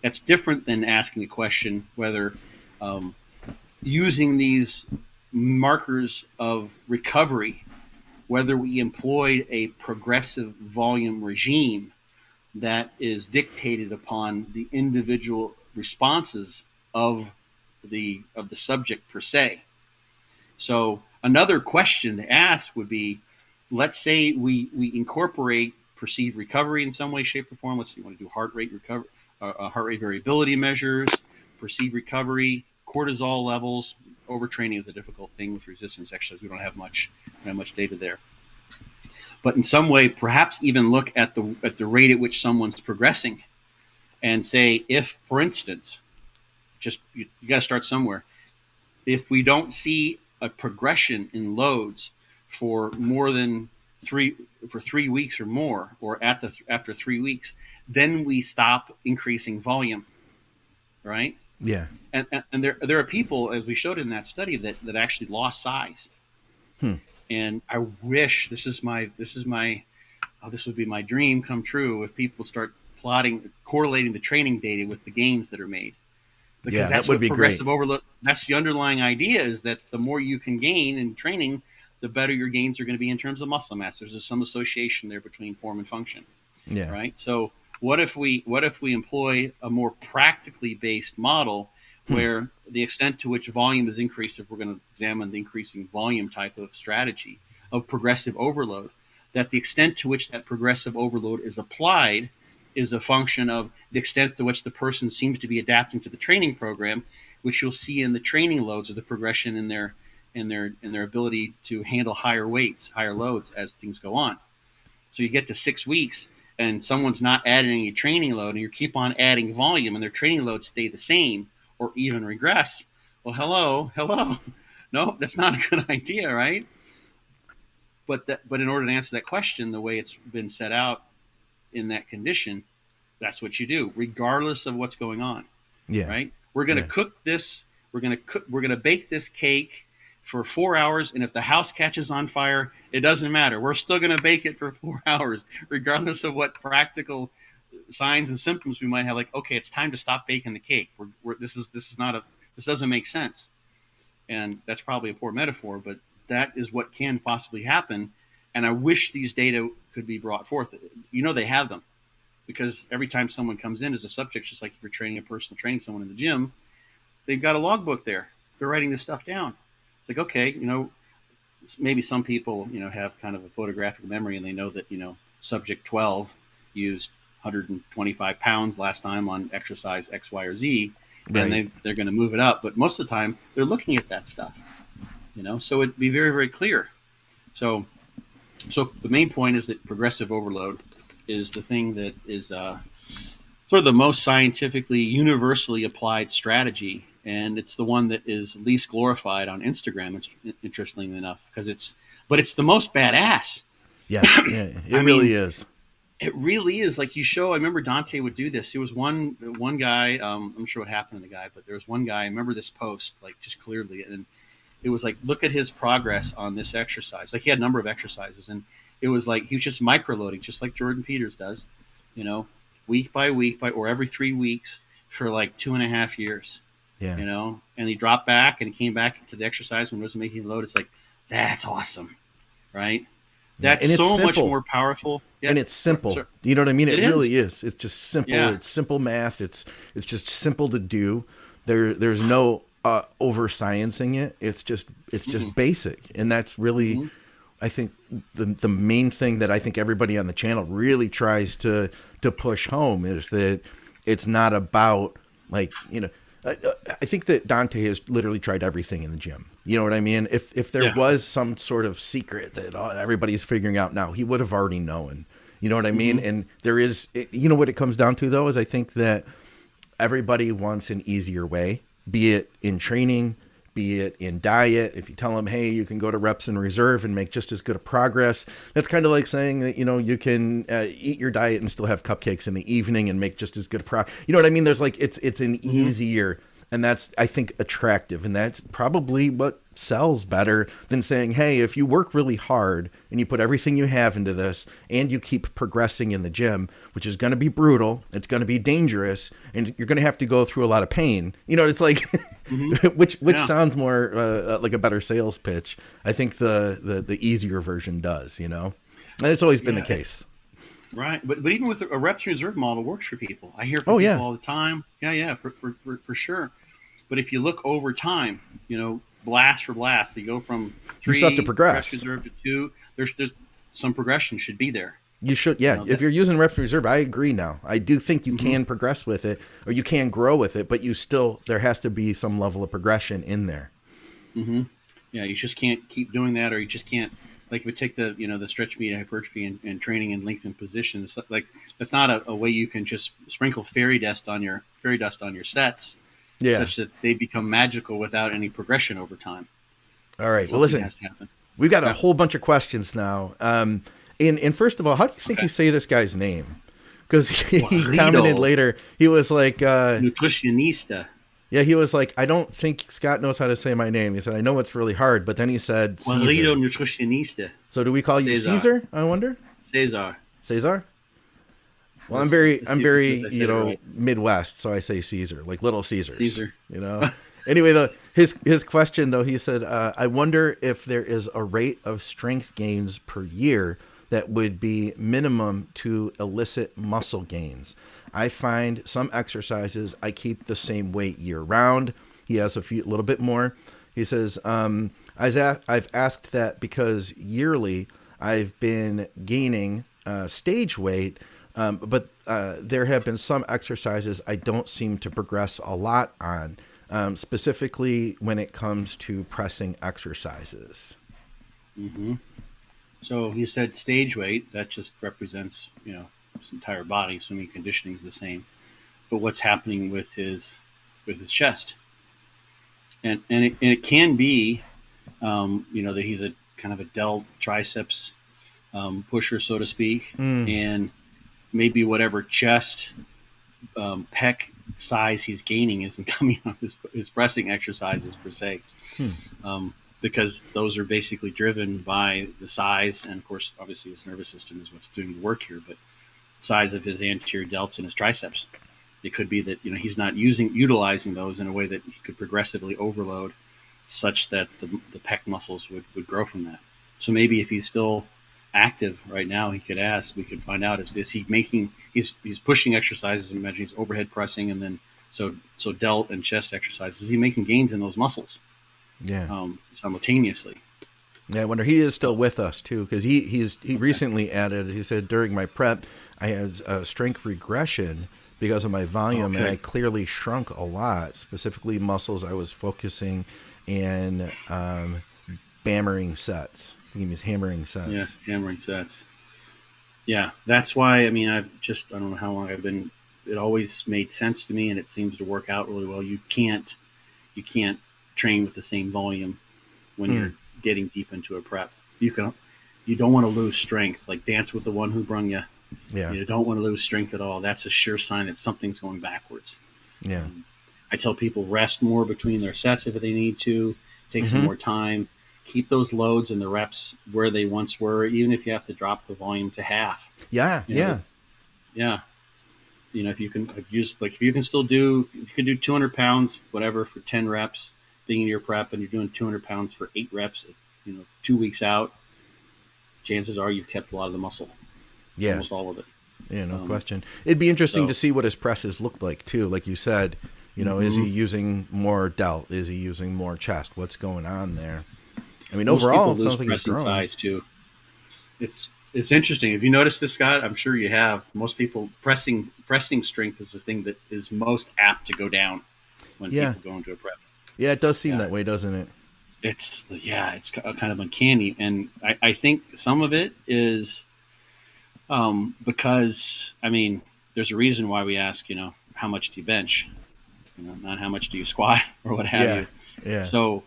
S2: That's different than asking a question whether using these markers of recovery, whether we employed a progressive volume regime that is dictated upon the individual responses of the subject per se. So another question to ask would be, let's say we incorporate perceived recovery in some way, shape, or form. Let's say you want to do heart rate variability measures, perceived recovery, cortisol levels. Overtraining is a difficult thing with resistance exercise. We don't have much data there. But in some way, perhaps even look at the rate at which someone's progressing, and say, if, for instance, just you got to start somewhere. If we don't see a progression in loads for more than 3 weeks or more, or after 3 weeks, then we stop increasing volume, right?
S1: Yeah.
S2: And there are people, as we showed in that study, that actually lost size. And I wish this would be my dream come true if people start correlating the training data with the gains that are made. Because that's
S1: that would
S2: what
S1: be
S2: progressive
S1: great.
S2: overload. That's the underlying idea, is that the more you can gain in training, the better your gains are going to be in terms of muscle mass. There's some association there between form and function.
S1: Yeah.
S2: Right. So what if we employ a more practically based model where the extent to which volume is increased, if we're going to examine the increasing volume type of strategy of progressive overload, that the extent to which that progressive overload is applied is a function of the extent to which the person seems to be adapting to the training program, which you'll see in the training loads, or the progression in their ability to handle higher weights, higher loads as things go on. So you get to 6 weeks and someone's not adding any training load, and you keep on adding volume and their training loads stay the same or even regress. Well, hello. No, that's not a good idea, right? But in order to answer that question, the way it's been set out in that condition, that's what you do, regardless of what's going on.
S1: Yeah.
S2: Right? We're going to cook this. We're going to bake this cake for 4 hours, and if the house catches on fire, it doesn't matter. We're still going to bake it for 4 hours, regardless of what practical signs and symptoms we might have. Like, okay, it's time to stop baking the cake. This doesn't make sense, and that's probably a poor metaphor, but that is what can possibly happen. And I wish these data could be brought forth. They have them, because every time someone comes in as a subject, just like if you're training someone in the gym, they've got a logbook there. They're writing this stuff down. It's like, okay, maybe some people, have kind of a photographic memory, and they know that, subject 12 used 125 pounds last time on exercise X, Y, or Z, right, and they're going to move it up. But most of the time, they're looking at that stuff, so it'd be very, very clear. So the main point is that progressive overload is the thing that is sort of the most scientifically, universally applied strategy. And it's the one that is least glorified on Instagram, interestingly enough, because it's the most badass.
S1: Yeah, it really is.
S2: It really is. Like, I remember Dante would do this. There was one guy, I'm not sure what happened to the guy, but there was one guy, I remember this post, like, just clearly, and it was like, look at his progress on this exercise. Like, he had a number of exercises, and it was like, he was just micro-loading, just like Jordan Peters does, week by week, or every 3 weeks for like 2.5 years.
S1: Yeah.
S2: And he dropped back and he came back to the exercise when he wasn't making a load. It's like, that's awesome, right? That's so much more powerful. Yeah.
S1: And it's simple. Sure. You know what I mean? It really is. It's just simple.
S2: Yeah.
S1: It's simple math. It's just simple to do. There's no over sciencing it. It's just basic. And that's really, I think, the main thing that I think everybody on the channel really tries to push home is that it's not about, like, I think that Dante has literally tried everything in the gym. You know what I mean? If there was some sort of secret that everybody's figuring out now, he would have already known. You know what I mean? And there is, you know what it comes down to though, is I think that everybody wants an easier way, be it in training, be it in diet. If you tell them, hey, you can go to reps in reserve and make just as good a progress, that's kind of like saying that, you know, you can eat your diet and still have cupcakes in the evening and make just as good a progress. You know what I mean? There's like, it's an easier, and that's, I think, attractive. And that's probably what sells better than saying, hey, if you work really hard and you put everything you have into this and you keep progressing in the gym, which is going to be brutal, it's going to be dangerous, and you're going to have to go through a lot of pain. You know, it's like, which sounds more like a better sales pitch. I think the easier version does, you know, and it's always been the case.
S2: Right. But even with a reps reserve model works for people. I hear from people all the time. Yeah, for sure. But if you look over time, you know, blast for blast, you go from 3
S1: you still have to progress.
S2: Reps reserve to 2. There's some progression should be there.
S1: You should, yeah. You know, if you're using reps reserve, I agree now. I do think you can progress with it, or you can grow with it, but there has to be some level of progression in there.
S2: Yeah, you just can't keep doing that, or you just can't, like if we take the, you know, the stretch media hypertrophy and training and lengthen positions, like that's not a way you can just sprinkle fairy dust on your sets, such that they become magical without any progression over time.
S1: All right. Well, listen, we've got a whole bunch of questions now. And first of all, how do you think you say this guy's name? Because he commented later, he was like,
S2: nutritionista.
S1: Yeah, he was like, I don't think Scott knows how to say my name. He said, I know it's really hard, but then he said Caesar.
S2: Nutritionista.
S1: So do we call you Caesar, I wonder?
S2: Caesar.
S1: Well, I'm very, you know, right. Midwest, so I say Caesar, like Little Caesars.
S2: Caesar.
S1: You know? Anyway, though, his question, though, he said, I wonder if there is a rate of strength gains per year that would be minimum to elicit muscle gains. I find some exercises I keep the same weight year round. He has a little bit more. He says, I've asked that because yearly I've been gaining stage weight, but there have been some exercises I don't seem to progress a lot on, specifically when it comes to pressing exercises.
S2: So he said stage weight, that just represents, you know, his entire body, assuming conditioning is the same. But what's happening with his chest? And it can be, you know, that he's a kind of a delt triceps pusher, so to speak, and maybe whatever chest pec size he's gaining isn't coming on his pressing exercises per se. Because those are basically driven by the size, and of course, obviously, his nervous system is what's doing the work here. But size of his anterior delts and his triceps, it could be that, you know, he's not utilizing those in a way that he could progressively overload, such that the pec muscles would grow from that. So maybe if he's still active right now, he could ask. We could find out, is he making he's pushing exercises, and imagine he's overhead pressing, and then so delt and chest exercises. Is he making gains in those muscles? Simultaneously.
S1: Yeah, I wonder, he is still with us too, because he recently added, he said, during my prep I had strength regression because of my volume, and I clearly shrunk a lot, specifically muscles I was focusing in hammering sets. I think he was hammering sets.
S2: Yeah, hammering sets. Yeah, that's why, I mean, I don't know how long I've been, it always made sense to me, and it seems to work out really well. You can't train with the same volume when you're getting deep into a prep. You don't want to lose strength. Like dance with the one who brung you.
S1: Yeah.
S2: You don't want to lose strength at all. That's a sure sign that something's going backwards.
S1: Yeah.
S2: I tell people rest more between their sets if they need to. Take some more time. Keep those loads and the reps where they once were, even if you have to drop the volume to half.
S1: Yeah.
S2: Yeah. You know, if you can still do, if you can do 200 pounds, whatever, for 10 reps, being in your prep, and you're doing 200 pounds for 8 reps, you know, 2 weeks out, chances are you've kept a lot of the muscle.
S1: Yeah.
S2: Almost all of it.
S1: Yeah, no question. It'd be interesting to see what his presses looked like too. Like you said, you know, is he using more delt? Is he using more chest? What's going on there? I mean, most overall, it sounds like he's growing.
S2: Size too. It's interesting. Have you noticed this, Scott? I'm sure you have. Most people pressing strength is the thing that is most apt to go down. when
S1: Yeah.
S2: people go into a prep.
S1: Yeah, it does seem
S2: Yeah.
S1: that way, doesn't it?
S2: It's kind of uncanny, and I think some of it is because I mean, there's a reason why we ask, how much do you bench, not how much do you squat or what have
S1: Yeah.
S2: you.
S1: Yeah.
S2: So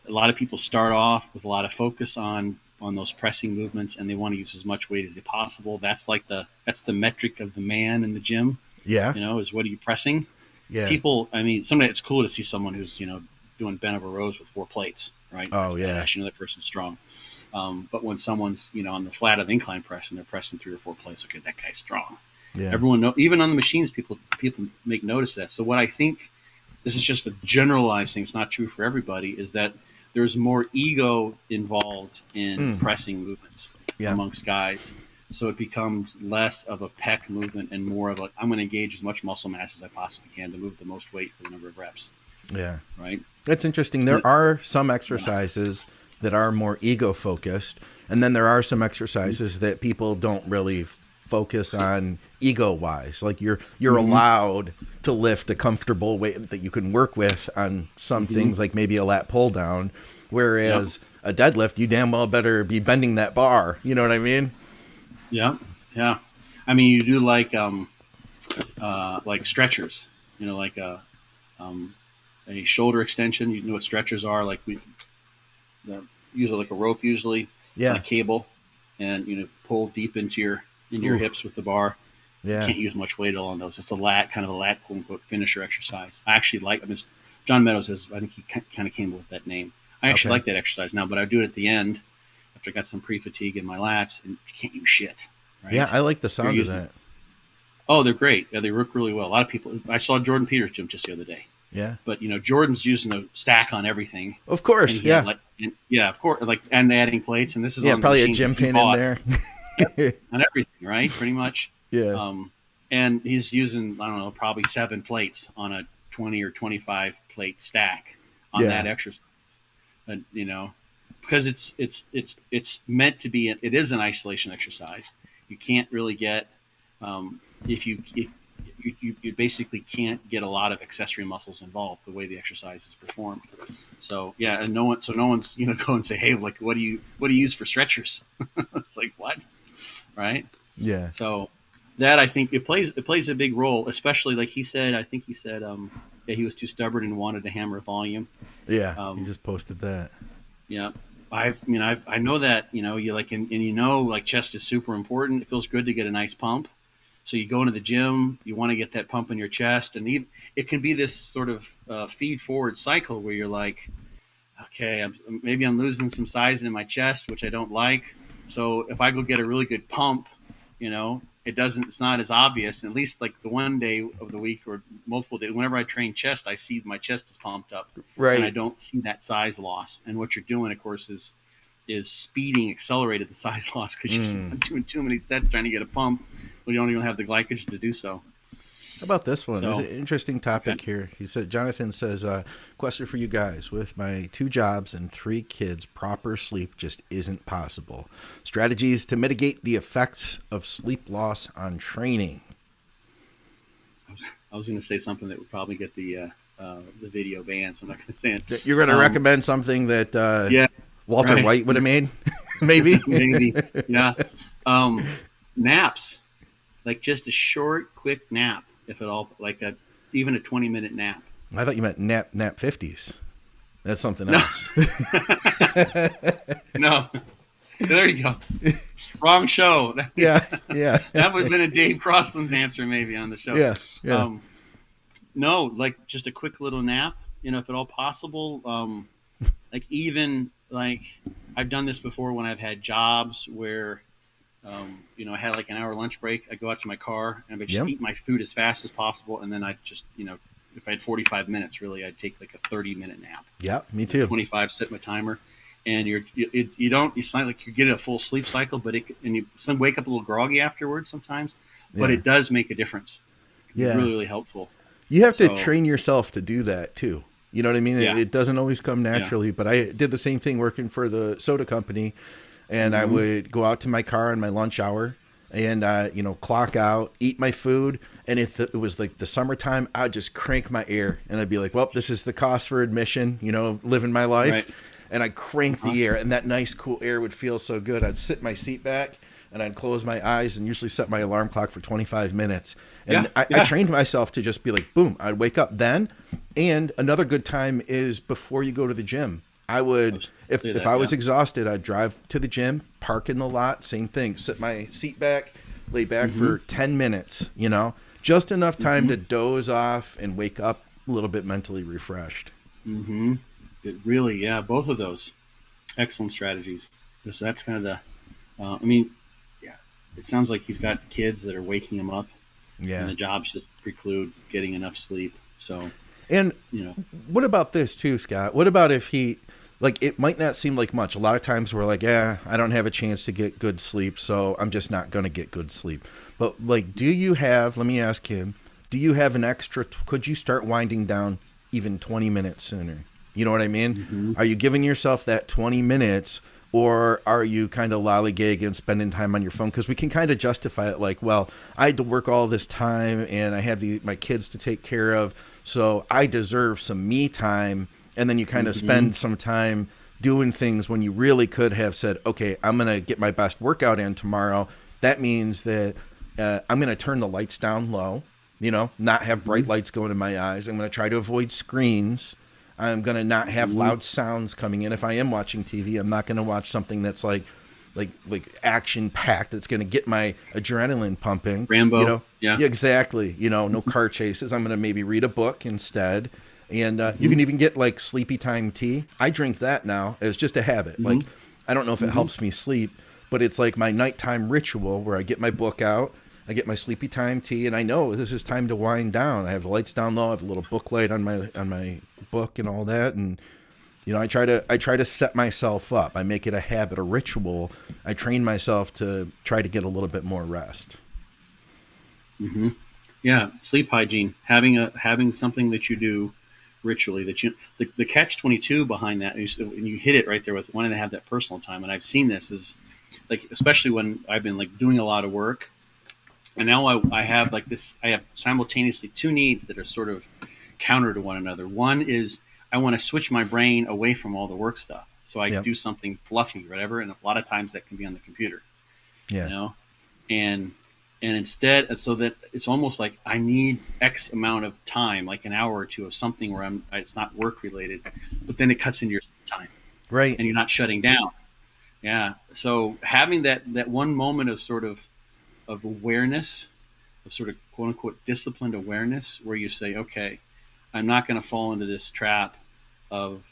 S2: a lot of people start off with a lot of focus on those pressing movements, and they want to use as much weight as possible. That's the metric of the man in the gym.
S1: Yeah.
S2: Is what are you pressing?
S1: Yeah.
S2: People, I mean, sometimes it's cool to see someone who's doing bent over rows with 4 plates, right?
S1: Oh,
S2: That's
S1: yeah.
S2: badass. That person's strong. But when someone's on the flat of the incline press and they're pressing 3 or 4 plates, okay, that guy's strong.
S1: Yeah.
S2: Everyone know, even on the machines, people make notice of that. So what I think, this is just a generalized thing, it's not true for everybody, is that there's more ego involved in pressing movements amongst guys. So it becomes less of a pec movement and more of I'm going to engage as much muscle mass as I possibly can to move the most weight for the number of reps.
S1: Yeah.
S2: Right.
S1: That's interesting. There are some exercises that are more ego focused, and then there are some exercises that people don't really focus on ego wise. Like you're allowed to lift a comfortable weight that you can work with on some things, like maybe a lat pull down, whereas a deadlift, you damn well better be bending that bar. You know what I mean?
S2: Yeah. Yeah. I mean, you do like stretchers, like a shoulder extension. You know what stretchers are? Like usually like a rope, usually on a cable, and pull deep into your hips with the bar.
S1: Yeah.
S2: You can't use much weight at all on those. It's a lat quote unquote finisher exercise. I actually John Meadows I think he kind of came up with that name. I actually like that exercise now, but I do it at the end after I got some pre-fatigue in my lats, and you can't use shit. Right?
S1: Yeah, I like the sound of that.
S2: Oh, they're great. Yeah, they work really well. A lot of people. I saw Jordan Peters' gym just the other day.
S1: Yeah.
S2: But Jordan's using a stack on everything.
S1: Of course, yeah.
S2: Of course. And adding plates, and this is on
S1: probably a gym pin in there.
S2: On everything, right? Pretty much.
S1: Yeah.
S2: And he's using, I don't know, probably 7 plates on a 20 or 25 plate stack on that exercise. And because it's meant to be. It is an isolation exercise. You can't really get if you basically can't get a lot of accessory muscles involved the way the exercise is performed. So and no one's go and say, hey, like what do you use for stretchers? It's like, what, right?
S1: Yeah.
S2: So that, I think it plays a big role, especially like he said. I think he said he was too stubborn and wanted to hammer volume.
S1: Yeah, he just posted that.
S2: Yeah. I know that, you like, and like chest is super important. It feels good to get a nice pump. So you go into the gym, you want to get that pump in your chest, and it can be this sort of feed forward cycle where you're like, okay, maybe I'm losing some size in my chest, which I don't like. So if I go get a really good pump, it's not as obvious. At least like the one day of the week or multiple days, whenever I train chest, I see my chest is pumped up,
S1: right?
S2: And I don't see that size loss. And what you're doing, of course, is accelerated the size loss because you're doing too many sets trying to get a pump. We don't even have the glycogen to do so.
S1: How about this one? It's an interesting topic here. He said, Jonathan says, question for you guys. With my 2 jobs and 3 kids, proper sleep just isn't possible. Strategies to mitigate the effects of sleep loss on training.
S2: I was going to say something that would probably get the video banned, so I'm not going to say it.
S1: You're going to recommend something that Walter White would have made? Maybe?
S2: Maybe, yeah. Naps. Like just a short, quick nap, if at all, like even a 20-minute nap.
S1: I thought you meant nap 50s. That's something else.
S2: No. There you go. Wrong show.
S1: Yeah.
S2: That would have been a Dave Crossland's answer maybe on the show.
S1: Yeah.
S2: No, like just a quick little nap, if at all possible. Like even like I've done this before when I've had jobs where I had like an hour lunch break. I go out to my car and I just eat my food as fast as possible. And then I just, if I had 45 minutes, really, I'd take like a 30-minute nap.
S1: Yeah, me too.
S2: 25, set my timer. And it's not like you're getting a full sleep cycle, but you wake up a little groggy afterwards sometimes, but it does make a difference. It's really, really helpful.
S1: You have to train yourself to do that too. You know what I mean?
S2: Yeah.
S1: It doesn't always come naturally, but I did the same thing working for the soda company. And I would go out to my car in my lunch hour and clock out, eat my food. And if it was like the summertime, I'd just crank my air, and I'd be like, well, this is the cost for admission, living my life.
S2: Right.
S1: And I'd crank the air, and that nice cool air would feel so good. I'd sit my seat back, and I'd close my eyes and usually set my alarm clock for 25 minutes. And I trained myself to just be like, boom, I'd wake up then. And another good time is before you go to the gym. I would, if I was exhausted, I'd drive to the gym, park in the lot, same thing, sit my seat back, lay back for 10 minutes, just enough time to doze off and wake up a little bit mentally refreshed.
S2: Mm-hmm. It really, both of those excellent strategies. So that's kind of the, it sounds like he's got kids that are waking him up. Yeah. And the jobs just preclude getting enough sleep. So,
S1: and what about this too, Scott? What about if he, it might not seem like much. A lot of times we're like, I don't have a chance to get good sleep, so I'm just not going to get good sleep. But do you have, let me ask him, do you have an extra, could you start winding down even 20 minutes sooner? You know what I mean? Mm-hmm. Are you giving yourself that 20 minutes, or are you kind of lollygagging, spending time on your phone? Because we can kind of justify it like, well, I had to work all this time and I have my kids to take care of, so I deserve some me time. And then you kind of spend some time doing things when you really could have said, okay, I'm going to get my best workout in tomorrow. That means that I'm going to turn the lights down low, not have bright lights going in my eyes. I'm going to try to avoid screens. I'm going to not have loud sounds coming in. If I am watching TV, I'm not going to watch something that's like action packed. That's going to get my adrenaline pumping.
S2: Rambo.
S1: Yeah, exactly. No car chases. I'm going to maybe read a book instead. And you can even get sleepy time tea. I drink that now as just a habit. I don't know if it helps me sleep, but it's like my nighttime ritual where I get my book out, I get my sleepy time tea, and I know this is time to wind down. I have the lights down low. I have a little book light on my book and all that, and I try to set myself up. I make it a habit, a ritual. I train myself to try to get a little bit more rest.
S2: Mm-hmm. Yeah, sleep hygiene. Having something that you do ritually, that the catch-22 behind that is, and you hit it right there with wanting to have that personal time. And I've seen this is especially when I've been doing a lot of work. And now I have I have simultaneously two needs that are sort of counter to one another. One is I want to switch my brain away from all the work stuff. So I do something fluffy, whatever. And a lot of times that can be on the computer, and instead, so that it's almost like I need X amount of time, like an hour or two of something where it's not work related, but then it cuts into your time.
S1: Right.
S2: And you're not shutting down. Yeah. So having that one moment of sort of awareness, of sort of quote unquote disciplined awareness, where you say, okay, I'm not going to fall into this trap of,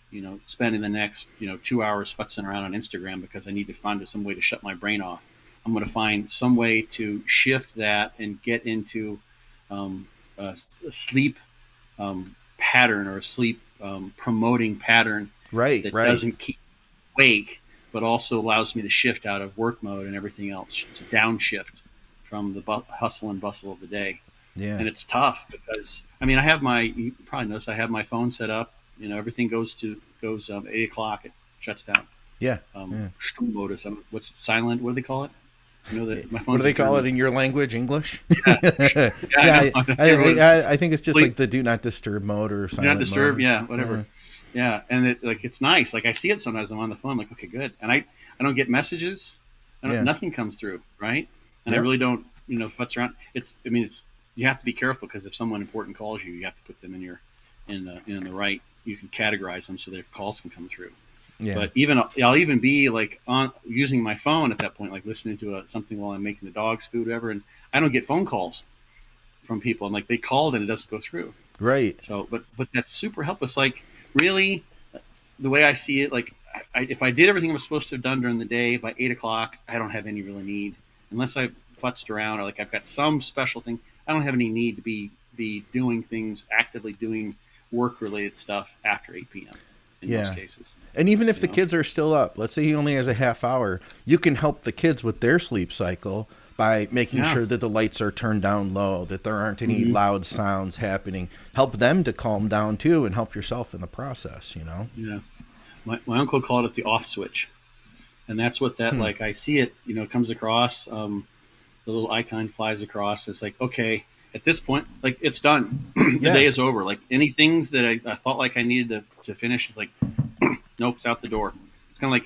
S2: spending the next, 2 hours futzing around on Instagram because I need to find some way to shut my brain off. I'm going to find some way to shift that and get into a sleep pattern, or a sleep promoting pattern that doesn't keep me awake, but also allows me to shift out of work mode and everything else, to downshift from the hustle and bustle of the day. Yeah. And it's tough because, you probably noticed I have my phone set up, everything goes 8 o'clock, it shuts down.
S1: Yeah.
S2: Modus. What's it, silent? What do they call it? That my phone.
S1: What do they call it in your language, English?
S2: Yeah.
S1: I think it's just like the do not disturb mode or silent.
S2: Do not disturb.
S1: Mode.
S2: Yeah, whatever. Yeah, and it's nice. I see it sometimes. I'm on the phone. I'm like, okay, good. And I don't get messages. Nothing comes through, right? And I really don't, futz around. It's you have to be careful, because if someone important calls you, you have to put them in the right. You can categorize them so their calls can come through. Yeah. But I'll even be on using my phone at that point, listening to something while I'm making the dog's food, whatever, and I don't get phone calls from people. I'm like, they called and it doesn't go through.
S1: Right.
S2: So, but that's super helpful. It's really, the way I see it, if I did everything I was supposed to have done during the day by 8 o'clock, I don't have any really need, unless I've futzed around or I've got some special thing. I don't have any need to be doing things, actively doing work related stuff after 8 p.m. in most cases.
S1: And even if the kids are still up, let's say he only has a half hour, you can help the kids with their sleep cycle by making sure that the lights are turned down low, that there aren't any loud sounds happening. Help them to calm down too, and help yourself in the process,
S2: Yeah. My uncle called it the off switch. And that's what that, I see it, it comes across, the little icon flies across. It's like, okay, at this point, like it's done. The day is over. Like any things that I thought like I needed to finish, it's like, nope, it's out the door. It's kind of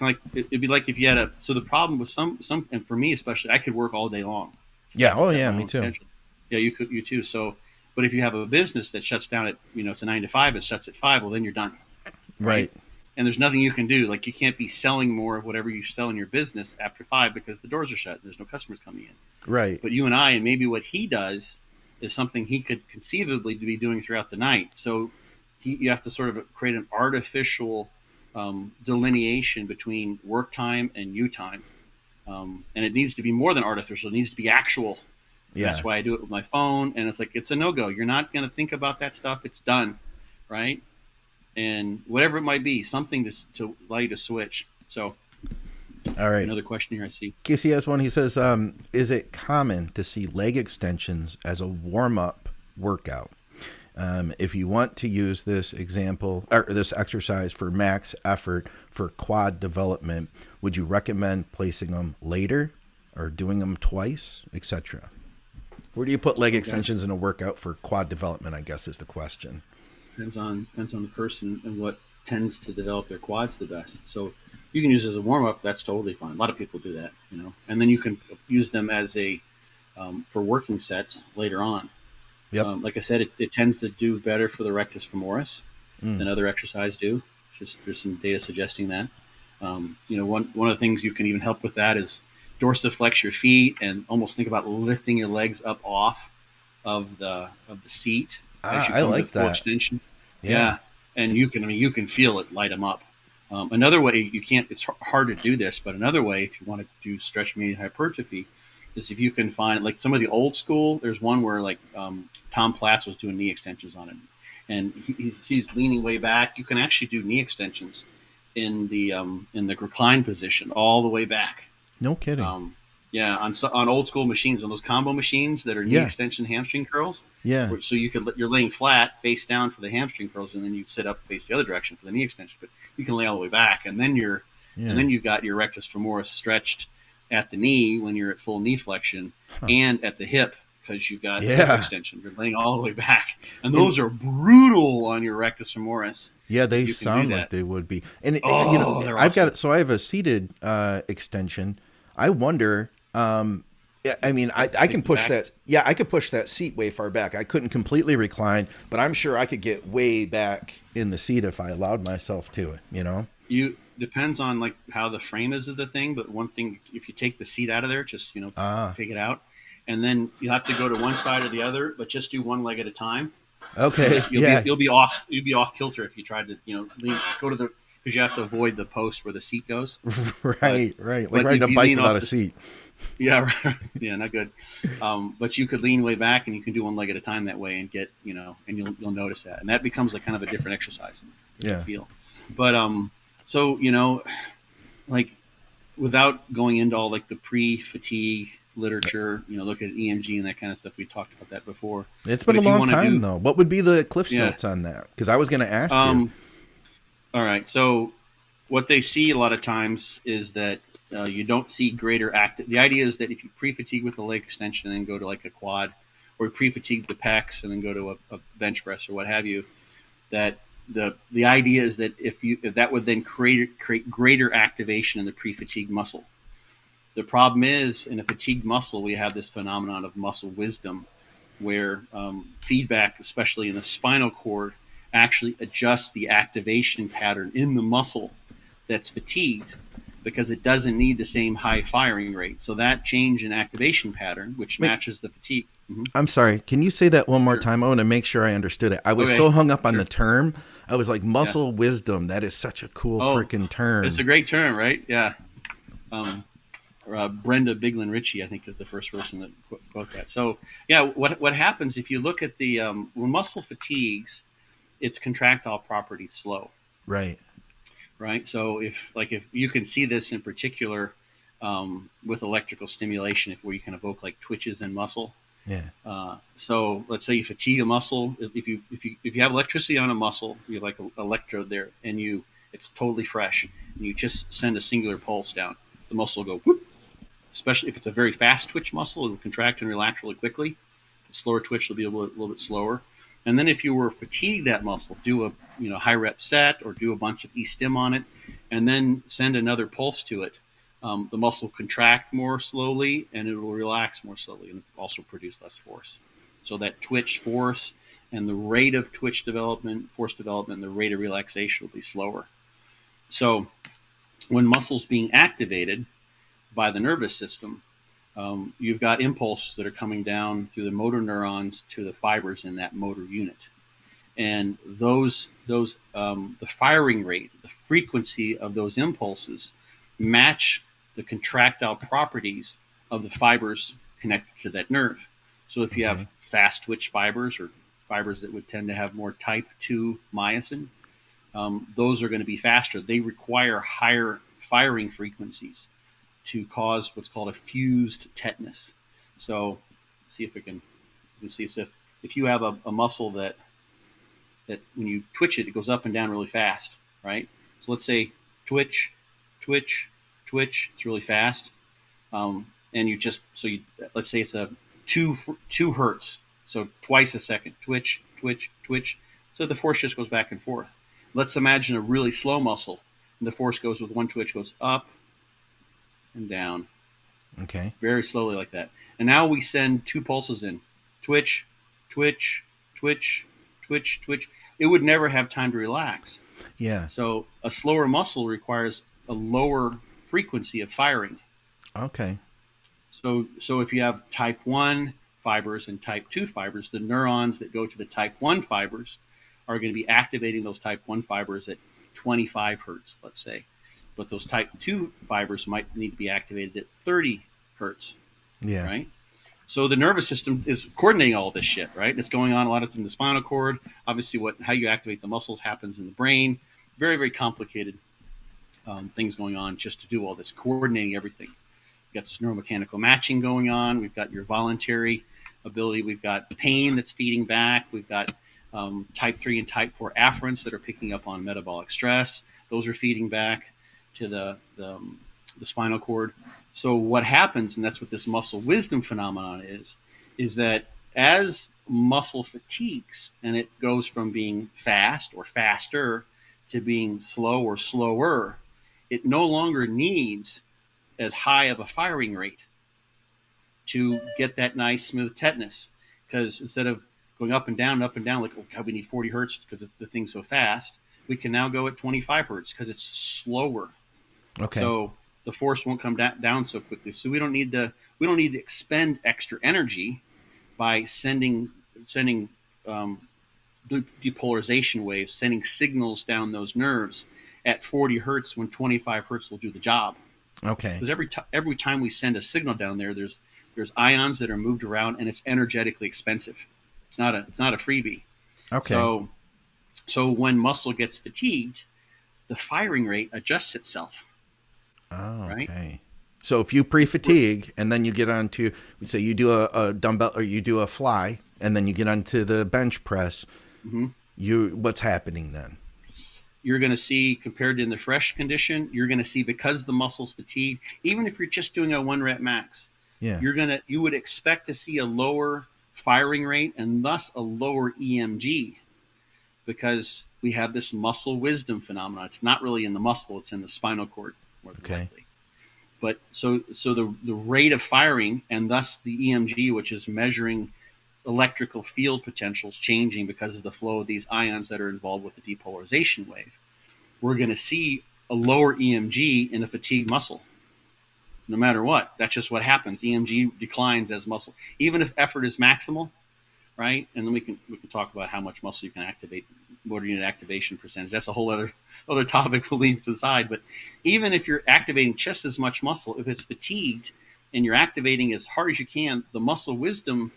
S2: like it'd be like if you had a. So the problem with some, and for me especially, I could work all day long.
S1: Yeah. Oh yeah, me too.
S2: Schedule. Yeah, you too. So, but if you have a business that shuts down at, it's a 9 to 5, it shuts at 5. Well, then you're done.
S1: Right.
S2: And there's nothing you can do. Like you can't be selling more of whatever you sell in your business after 5 because the doors are shut. There's no customers coming in.
S1: Right.
S2: But you and I, and maybe what he does is something he could conceivably be doing throughout the night. So you have to sort of create an artificial delineation between work time and you time. And it needs to be more than artificial. It needs to be actual. Yeah. That's why I do it with my phone. And it's like, it's a no-go. You're not going to think about that stuff. It's done. Right. And whatever it might be, something to allow you to switch. So,
S1: all right.
S2: Another question here I see.
S1: Casey has one. He says, is it common to see leg extensions as a warm-up workout? If you want to use this example or this exercise for max effort for quad development, would you recommend placing them later or doing them twice, etc.? Where do you put leg extensions in a workout for quad development, I guess is the question.
S2: Depends on the person and what tends to develop their quads the best. So you can use it as a warm-up. That's totally fine. A lot of people do that, and then you can use them as a for working sets later on. Yep. Like I said, it tends to do better for the rectus femoris than other exercises do. There's some data suggesting that. One of the things you can even help with that is dorsiflex your feet and almost think about lifting your legs up off of the seat.
S1: I like that.
S2: Extension. Yeah. And you can feel it light them up. Another way it's hard to do this, but another way, if you want to do stretch median hypertrophy, is if you can find like some of the old school, there's one where like Tom Platz was doing knee extensions on it. And he's leaning way back. You can actually do knee extensions in the recline position all the way back.
S1: No kidding.
S2: On old school machines, on those combo machines that are knee extension hamstring curls. Yeah. So you're laying flat, face down for the hamstring curls, and then you sit up, face the other direction for the knee extension. But you can lay all the way back, and then you got your rectus femoris stretched at the knee when you're at full knee flexion, and at the hip because you've got hip extension. You're laying all the way back, and those are brutal on your rectus femoris.
S1: Yeah, they sound like they would be. And I've got so I have a seated extension. I wonder. I can push that. Yeah, I could push that seat way far back. I couldn't completely recline, but I'm sure I could get way back in the seat if I allowed myself to it.
S2: You depends on like how the frame is of the thing, but one thing, if you take the seat out of there, just take it out, and then you have to go to one side or the other, but just do one leg at a time.
S1: Okay.
S2: You'll be off kilter if you tried to go to the. Because you have to avoid the post where the seat goes.
S1: Right. Like riding a bike without a seat.
S2: Yeah, yeah, not good. But you could lean way back, and you can do one leg at a time that way, and get and you'll notice that, and that becomes like kind of a different exercise. Yeah. Feel, but so like without going into all like the pre-fatigue literature, look at EMG and that kind of stuff. We talked about that before.
S1: It's been a long time though. What would be the Cliff's notes on that? Because I was going to ask you.
S2: All right. So what they see a lot of times is that you don't see greater active. The idea is that if you pre-fatigue with a leg extension and then go to like a quad, or pre-fatigue the pecs and then go to a bench press or what have you, that the idea is that if that would then create greater activation in the pre-fatigue muscle. The problem is in a fatigued muscle, we have this phenomenon of muscle wisdom, where feedback, especially in the spinal cord, actually adjusts the activation pattern in the muscle that's fatigued, because it doesn't need the same high firing rate. So that change in activation pattern, which matches the fatigue. Mm-hmm.
S1: I'm sorry. Can you say that one more time? I want to make sure I understood it. I was so hung up on the term. I was like, muscle wisdom. That is such a cool freaking term.
S2: It's a great term, right? Yeah. Brenda Biglin Ritchie, I think, is the first person that quote that. So, yeah, what happens if you look at the when muscle fatigues, its contractile properties slow.
S1: Right.
S2: So if you can see this in particular with electrical stimulation, where you can evoke like twitches in muscle.
S1: Yeah.
S2: So let's say you fatigue a muscle. If you have electricity on a muscle, you have like an electrode there, and it's totally fresh, and you just send a singular pulse down, the muscle will go whoop, especially if it's a very fast twitch muscle, it will contract and relax really quickly. The slower twitch will be a little bit slower. And then if you were fatigued that muscle, do a high rep set or do a bunch of E-stim on it, and then send another pulse to it. The muscle will contract more slowly and it will relax more slowly and also produce less force. So that twitch force and the rate of twitch development, force development, and the rate of relaxation will be slower. So when muscle's being activated by the nervous system, you've got impulses that are coming down through the motor neurons to the fibers in that motor unit. And the firing rate, the frequency of those impulses match the contractile properties of the fibers connected to that nerve. So if you have fast twitch fibers or fibers that would tend to have more type 2 myosin, those are going to be faster. They require higher firing frequencies to cause what's called a fused tetanus. So see if we can see. So if you have a muscle that when you twitch it, it goes up and down really fast, right? So let's say twitch, twitch, twitch. It's really fast, and let's say it's a 2 hertz, so twice a second. Twitch, twitch, twitch. So the force just goes back and forth. Let's imagine a really slow muscle, and the force goes with one twitch, goes up and down.
S1: Okay.
S2: Very slowly like that. And now we send 2 pulses in. Twitch, twitch, twitch, twitch, twitch. It would never have time to relax.
S1: Yeah.
S2: So a slower muscle requires a lower frequency of firing.
S1: Okay.
S2: So if you have type 1 fibers and type 2 fibers, the neurons that go to the type 1 fibers are going to be activating those type 1 fibers at 25 hertz, let's say. But those type 2 fibers might need to be activated at 30 hertz.
S1: Yeah.
S2: Right? So the nervous system is coordinating all this shit, right? It's going on a lot of in the spinal cord. Obviously, how you activate the muscles happens in the brain. Very, very complicated things going on just to do all this, coordinating everything. We've got this neuromechanical matching going on. We've got your voluntary ability. We've got pain that's feeding back. We've got type 3 and type 4 afferents that are picking up on metabolic stress. Those are feeding back to the spinal cord. So what happens, and that's what this muscle wisdom phenomenon is that as muscle fatigues and it goes from being fast or faster to being slow or slower, it no longer needs as high of a firing rate to get that nice smooth tetanus. Because instead of going up and down, like, oh God, we need 40 hertz because the thing's so fast, we can now go at 25 hertz because it's slower.
S1: Okay.
S2: So the force won't come down so quickly. So we don't need to expend extra energy by sending depolarization waves, sending signals down those nerves at 40 hertz when 25 hertz will do the job.
S1: Okay.
S2: Because every time we send a signal down there, there's ions that are moved around, and it's energetically expensive. It's not a freebie.
S1: Okay.
S2: So when muscle gets fatigued, the firing rate adjusts itself.
S1: Oh, okay.
S2: Right?
S1: So if you pre-fatigue and then you get onto, say you do a dumbbell or you do a fly and then you get onto the bench press, what's happening then?
S2: You're going to see, compared to in the fresh condition, you're going to see, because the muscle's fatigued, even if you're just doing a 1 rep max, you would expect to see a lower firing rate and thus a lower EMG, because we have this muscle wisdom phenomenon. It's not really in the muscle, it's in the spinal cord more than likely. But so the rate of firing and thus the EMG, which is measuring electrical field potentials changing because of the flow of these ions that are involved with the depolarization wave, we're going to see a lower EMG in a fatigued muscle. No matter what, that's just what happens. EMG declines as muscle, even if effort is maximal, right? And then we can talk about how much muscle you can activate, motor unit activation percentage. That's a whole other topic we'll leave to the side. But even if you're activating just as much muscle, if it's fatigued and you're activating as hard as you can, the muscle wisdom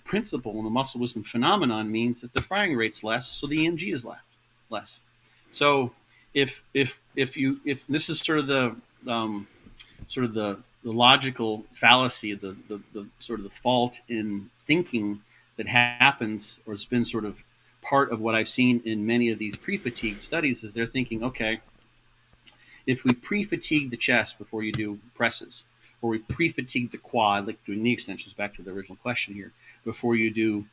S2: principle and the muscle wisdom phenomenon means that the firing rate's less, so the EMG is less. So if this is sort of the logical fallacy, the sort of the fault in thinking that happens, or has been sort of part of what I've seen in many of these pre-fatigue studies, is they're thinking, okay, if we pre-fatigue the chest before you do presses, or we pre-fatigue the quad, like doing knee extensions, back to the original question here, before you do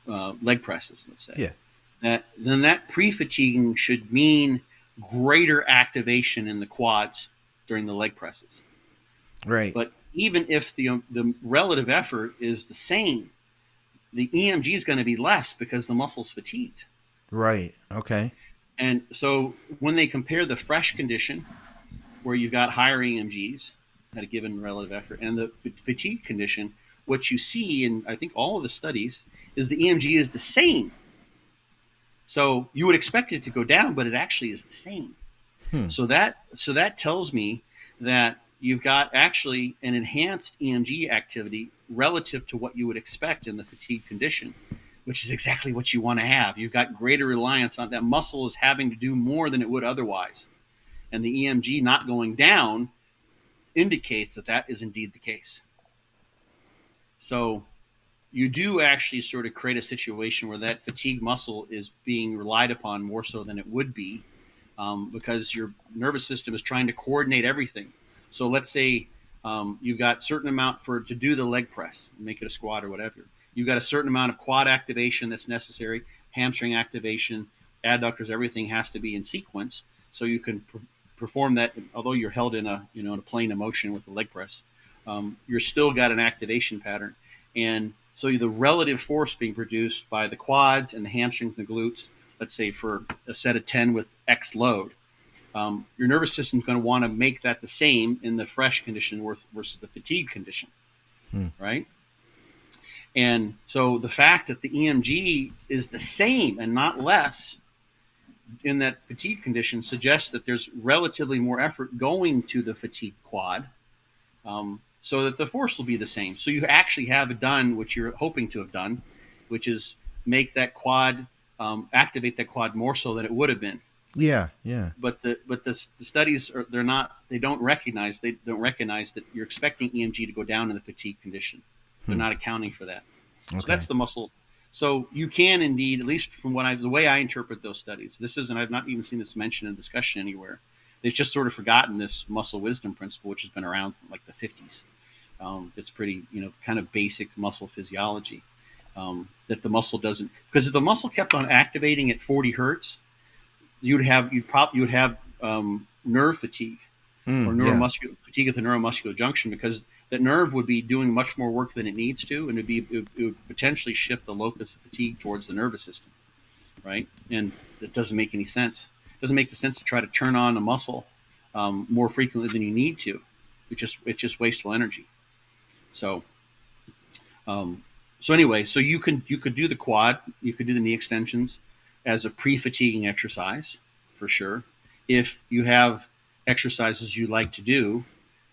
S2: leg presses, let's say.
S1: Yeah.
S2: Then that pre-fatiguing should mean greater activation in the quads during the leg presses.
S1: Right.
S2: But even if the relative effort is the same, the EMG is going to be less because the muscle's fatigued.
S1: Right. Okay.
S2: And so when they compare the fresh condition, where you've got higher EMGs at a given relative effort, and the fatigue condition, what you see in, I think, all of the studies is the EMG is the same. So you would expect it to go down, but it actually is the same. So that tells me that you've got actually an enhanced EMG activity relative to what you would expect in the fatigue condition, which is exactly what you want to have. You've got greater reliance on that muscle is having to do more than it would otherwise. And the EMG not going down indicates that that is indeed the case. So you do actually sort of create a situation where that fatigue muscle is being relied upon more so than it would be, because your nervous system is trying to coordinate everything. So let's say you've got certain amount to do the leg press, make it a squat or whatever. You've got a certain amount of quad activation that's necessary, hamstring activation, adductors, everything has to be in sequence so you can perform that. Although you're held in a plane of motion with the leg press, you're still got an activation pattern. And so the relative force being produced by the quads and the hamstrings and the glutes, let's say for a set of 10 with X load, your nervous system is going to want to make that the same in the fresh condition versus the fatigue condition, right? And so the fact that the EMG is the same and not less in that fatigue condition suggests that there's relatively more effort going to the fatigue quad, so that the force will be the same. So you actually have done what you're hoping to have done, which is make that quad, activate that quad more so than it would have been.
S1: Yeah.
S2: But the studies they don't recognize that you're expecting EMG to go down in the fatigue condition. They're not accounting for that. Okay. So that's the muscle. So you can indeed, at least from the way I interpret those studies, I've not even seen this mentioned in discussion anywhere. They've just sort of forgotten this muscle wisdom principle, which has been around from like the 50s. It's pretty, kind of basic muscle physiology, that the muscle doesn't, because if the muscle kept on activating at 40 hertz, you would have nerve fatigue or neuromuscular fatigue at the neuromuscular junction, because that nerve would be doing much more work than it needs to, and it would potentially shift the locus of fatigue towards the nervous system, right? And it doesn't make any sense. It doesn't make sense to try to turn on a muscle more frequently than you need to. It's just wasteful energy. So anyway, so you could do the quad, you could do the knee extensions as a pre-fatiguing exercise for sure. If you have exercises you like to do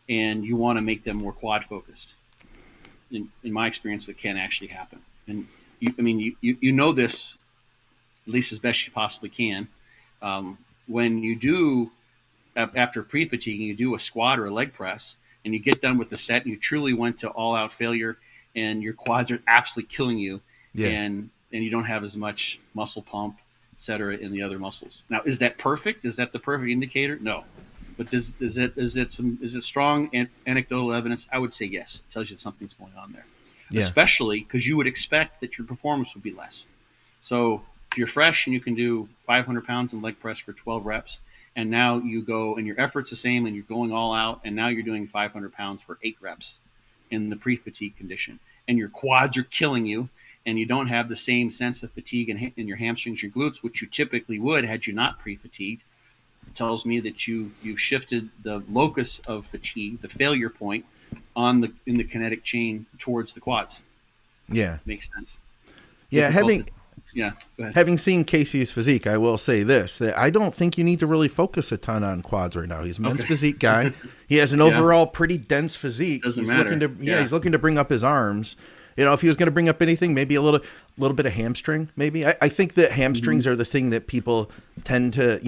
S2: and you want to make them more quad focused, in my experience, that can actually happen. And you know this at least as best you possibly can. When you do, after pre-fatiguing, you do a squat or a leg press, and you get done with the set, and you truly went to all-out failure, and your quads are absolutely killing you, and you don't have as much muscle pump, et cetera, in the other muscles. Now, is that perfect? Is that the perfect indicator? No. But is it strong anecdotal evidence? I would say yes. It tells you that something's going on there, especially because you would expect that your performance would be less. So if you're fresh and you can do 500 pounds in leg press for 12 reps, and now you go and your effort's the same and you're going all out, and now you're doing 500 pounds for 8 reps in the pre-fatigue condition, and your quads are killing you, and you don't have the same sense of fatigue in your hamstrings, your glutes, which you typically would had you not pre-fatigued, it tells me that you've shifted the locus of fatigue, the failure point, in the kinetic chain towards the quads.
S1: Yeah.
S2: Makes sense.
S1: Yeah, go ahead. Having seen Casey's physique, I will say this, that I don't think you need to really focus a ton on quads right now. He's a men's physique guy. He has an overall pretty dense physique. He's looking to bring up his arms. If he was going to bring up anything, maybe a little bit of hamstring, maybe. I think that hamstrings are the thing that people tend to,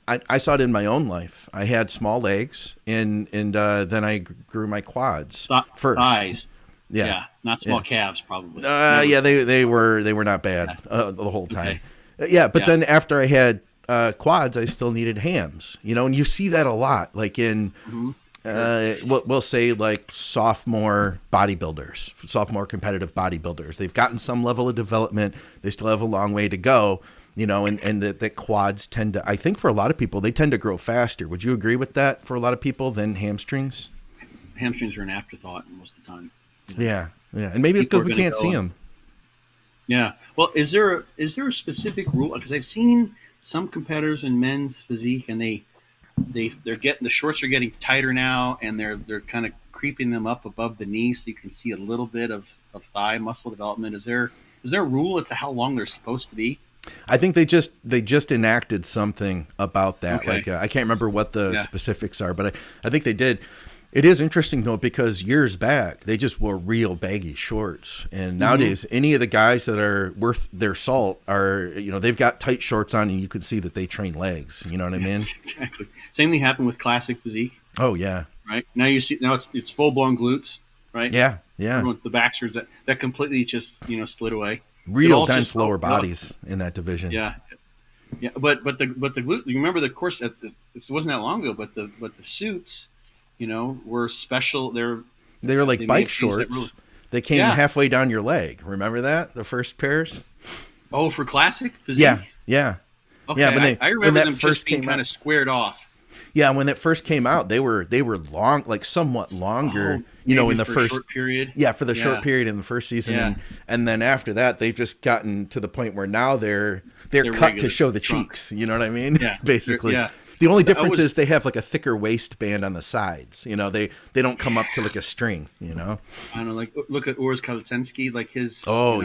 S1: I saw it in my own life. I had small legs, and then I grew my quads first. Thighs. Yeah,
S2: not small calves, probably.
S1: They were not bad the whole time. Okay. But then after I had quads, I still needed hams. And you see that a lot, like in we'll say like sophomore bodybuilders, sophomore competitive bodybuilders. They've gotten some level of development. They still have a long way to go, and the quads tend to, I think for a lot of people, they tend to grow faster. Would you agree with that for a lot of people than hamstrings?
S2: Hamstrings are an afterthought most of the time.
S1: Yeah. And maybe it's because we can't see them.
S2: Yeah. Well, is there a specific rule? Because I've seen some competitors in men's physique, and they're getting, the shorts are getting tighter now, and they're kind of creeping them up above the knee, so you can see a little bit of thigh muscle development. Is there a rule as to how long they're supposed to be?
S1: I think they just enacted something about that.
S2: Okay.
S1: Like I can't remember what the specifics are, but I think they did. It is interesting though, because years back they just wore real baggy shorts, and nowadays any of the guys that are worth their salt are, they've got tight shorts on, and you could see that they train legs. You know what I mean?
S2: Exactly. Same thing happened with classic physique.
S1: Oh yeah.
S2: Right now it's full blown glutes. Right.
S1: Yeah.
S2: The backsters that completely just slid away.
S1: Real dense lower bodies in that division.
S2: Yeah. Yeah, but the glute. You remember the course? It wasn't that long ago. But the suits, were special.
S1: They were like bike shorts. They came halfway down your leg. Remember that, the first pairs?
S2: Oh, for classic physique.
S1: Yeah.
S2: Okay,
S1: yeah,
S2: I remember them first being kind of squared off.
S1: Yeah, when that first came out, they were long, like somewhat longer. In the first
S2: short period.
S1: Yeah, for the short period in the first season, and then after that, they've just gotten to the point where now they're cut to show the cheeks. You know what I mean?
S2: Yeah,
S1: basically.
S2: Yeah.
S1: The only difference is they have like a thicker waistband on the sides. They don't come up to like a string.
S2: I don't know. Like look at Urs Kalitsensky, like his.
S1: Oh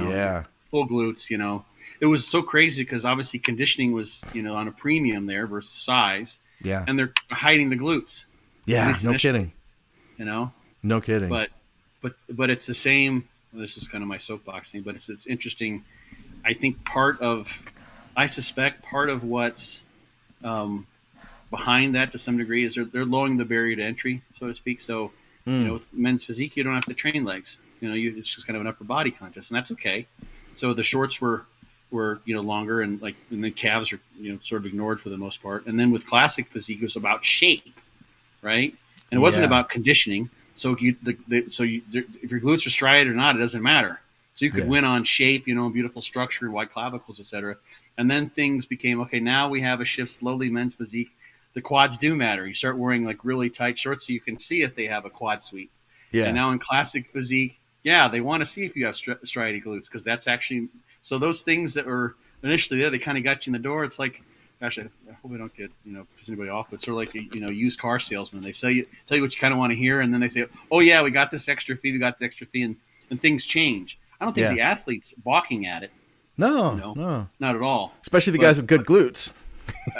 S2: full glutes. It was so crazy because obviously conditioning was on a premium there versus size.
S1: Yeah.
S2: And they're hiding the glutes.
S1: Yeah, no kidding. No kidding.
S2: But it's the same. This is kind of my soapbox thing, but it's interesting. I think I suspect part of what's behind that to some degree is they're lowering the barrier to entry, so to speak. So, with men's physique, you don't have to train legs. It's just kind of an upper body contest, and that's okay. So the shorts were longer, and the calves are sort of ignored for the most part. And then with classic physique, it was about shape, right? And it wasn't about conditioning. So if your glutes are striated or not, it doesn't matter. So you could win on shape, beautiful structure, wide clavicles, etc. And then things became okay. Now we have a shift slowly. Men's physique, the quads do matter. You start wearing like really tight shorts so you can see if they have a quad sweep. Yeah. And now in classic physique, they want to see if you have striated glutes, because that's actually. So those things that were initially there, they kind of got you in the door. It's like, gosh, I hope we don't get piss anybody off, but sort of like a used car salesman. They tell you what you kind of want to hear, and then they say, oh yeah, we got this extra fee, and things change. I don't think the athlete's balking at it.
S1: No,
S2: not at all.
S1: Especially the guys with good glutes.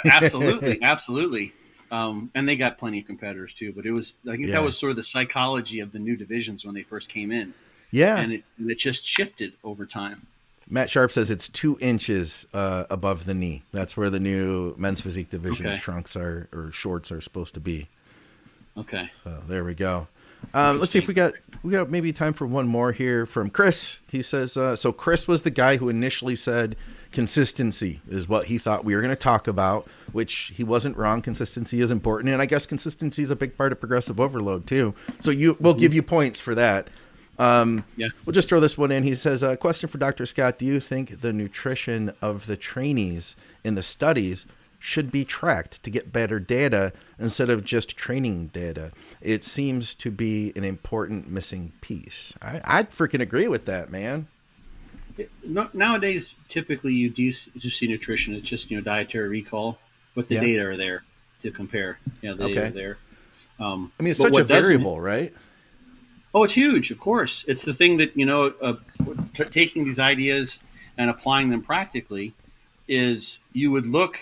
S2: absolutely. And they got plenty of competitors too. But I think that was sort of the psychology of the new divisions when they first came in. Yeah, and it just shifted over time.
S1: Matt Sharp says it's 2 inches above the knee. That's where the new men's physique division trunks or shorts are supposed to be.
S2: Okay.
S1: So there we go. Let's see if we got maybe time for one more here from Chris. He says, so Chris was the guy who initially said consistency is what he thought we were going to talk about, which he wasn't wrong. Consistency is important. And I guess consistency is a big part of progressive overload too. So we'll give you points for that. We'll just throw this one in. He says, a question for Dr. Scott. Do you think the nutrition of the trainees in the studies should be tracked to get better data instead of just training data? It seems to be an important missing piece. I'd freaking agree with that, man.
S2: Nowadays, typically you do just see nutrition. It's just dietary recall, but the data are there to compare. Yeah, the data are there. I
S1: mean, it's such a variable, right?
S2: Oh, it's huge. Of course, it's the thing that taking these ideas and applying them practically is you would look.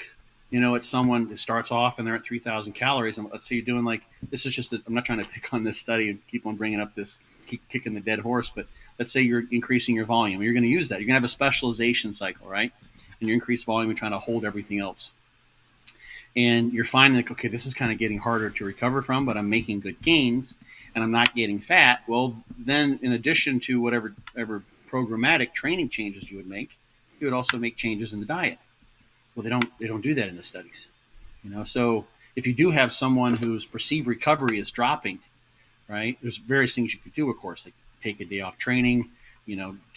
S2: At someone who starts off and they're at 3,000 calories, and let's say you're doing this is just I'm not trying to pick on this study and keep on bringing up this, keep kicking the dead horse, but let's say you're increasing your volume. You're going to use that. You're going to have a specialization cycle, right? And you increase volume and trying to hold everything else. And you're finding okay, this is kind of getting harder to recover from, but I'm making good gains and I'm not getting fat. Well, then in addition to whatever programmatic training changes you would make, you would also make changes in the diet. Well, they don't do that in the studies, So if you do have someone whose perceived recovery is dropping, right, there's various things you could do, of course, like take a day off training,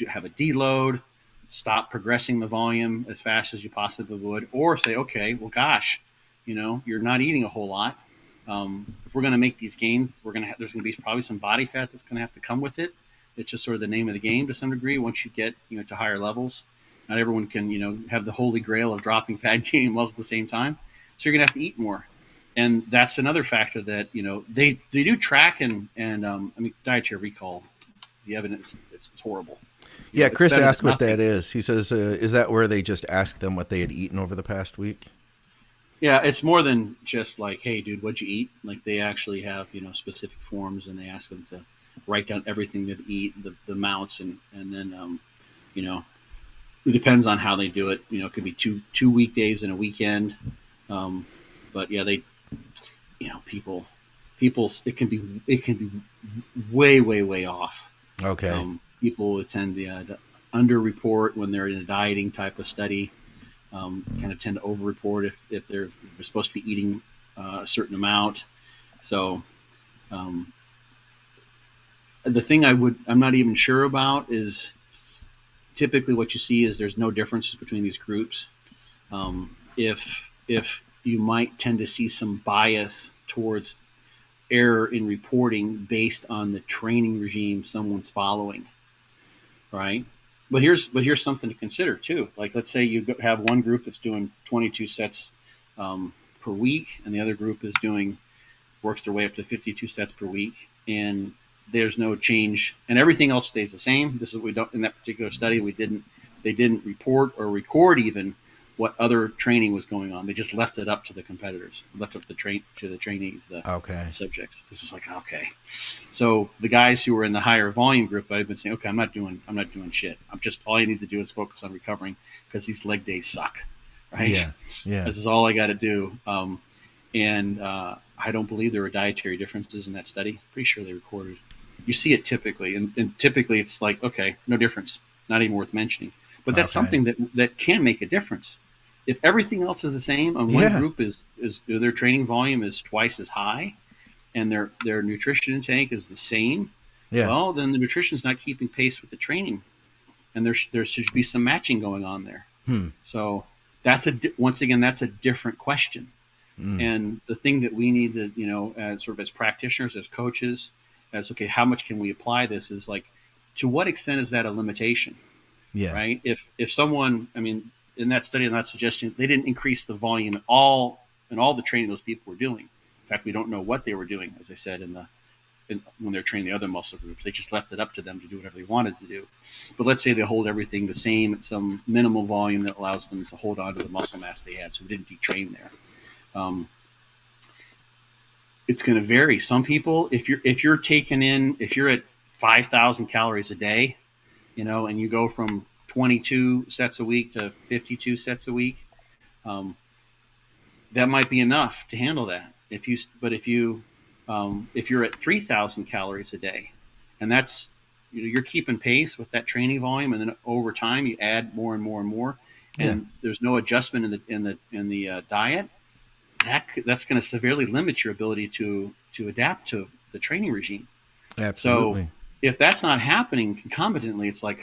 S2: have a deload, stop progressing the volume as fast as you possibly would, or say, okay, well, gosh, you're not eating a whole lot. If we're going to make these gains, there's going to be probably some body fat that's going to have to come with it. It's just sort of the name of the game to some degree. Once you get to higher levels, not everyone can have the holy grail of dropping fat, gaining muscle at the same time. So you're going to have to eat more, and that's another factor that they do track and dietary recall. The evidence it's horrible.
S1: Yeah, Chris asked what that is. He says, is that where they just asked them what they had eaten over the past week?
S2: Yeah, it's more than just like, hey, dude, what'd you eat? Like they actually have, specific forms, and they ask them to write down everything that they eat, the amounts, and then, it depends on how they do it. It could be two weekdays and a weekend. But yeah, people, it can be way, way, way off.
S1: Okay.
S2: People tend to underreport when they're in a dieting type of study. Kind of tend to overreport if they're supposed to be eating a certain amount. So the thing I'm not even sure about is typically what you see is there's no differences between these groups. If you might tend to see some bias towards error in reporting based on the training regime someone's following, right? But here's something to consider too. Like let's say you have one group that's doing 22 sets per week, and the other group is works their way up to 52 sets per week, and there's no change, and everything else stays the same. This is what we don't in that particular study. They didn't report or record even what other training was going on. They just left it up to the competitors, left up to the trainees, the subjects. This is like, okay. So the guys who were in the higher volume group, I've been saying, okay, I'm not doing shit. All I need to do is focus on recovering because these leg days suck, right?
S1: Yeah.
S2: This is all I got to do. And I don't believe there were dietary differences in that study. Pretty sure they recorded. You see it typically, and typically it's like, okay, no difference, not even worth mentioning. But that's something that can make a difference. If everything else is the same, and one group is their training volume is twice as high, and their nutrition intake is the same, well, then the nutrition is not keeping pace with the training, and there should be some matching going on there. So that's once again that's a different question. And the thing that we need to as sort of as practitioners, as coaches, as okay, how much can we apply this? Is like, to what extent is that a limitation? Right. If someone, in that study, I'm not suggesting they didn't increase the volume at all in all the training those people were doing. In fact, we don't know what they were doing, as I said, when they're training the other muscle groups. They just left it up to them to do whatever they wanted to do. But let's say they hold everything the same at some minimal volume that allows them to hold on to the muscle mass they had, so they didn't detrain there. It's going to vary. Some people, if you're at 5,000 calories a day, and you go from 22 sets a week to 52 sets a week, that might be enough to handle that. If you're at 3,000 calories a day, and that's you're keeping pace with that training volume, and then over time you add more and more and more, and there's no adjustment in the diet, that's going to severely limit your ability to adapt to the training regime.
S1: Absolutely.
S2: So if that's not happening concomitantly, it's like,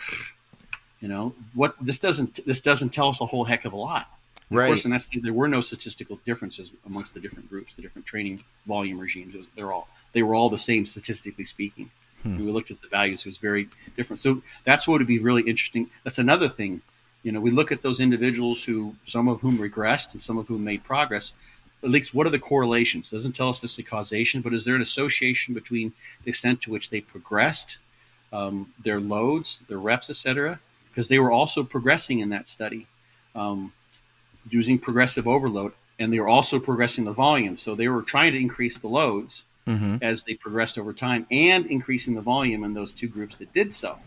S2: what this doesn't tell us a whole heck of a lot.
S1: Right.
S2: Of course, and there were no statistical differences amongst the different groups, the different training volume regimes. They were all the same statistically speaking. We looked at the values; it was very different. So that's what would be really interesting. That's another thing. We look at those individuals some of whom regressed and some of whom made progress. At least, what are the correlations? It doesn't tell us necessarily causation, but is there an association between the extent to which they progressed, their loads, their reps, etc.? Because they were also progressing in that study, using progressive overload, and they were also progressing the volume. So they were trying to increase the loads as they progressed over time, and increasing the volume in those two groups that did so.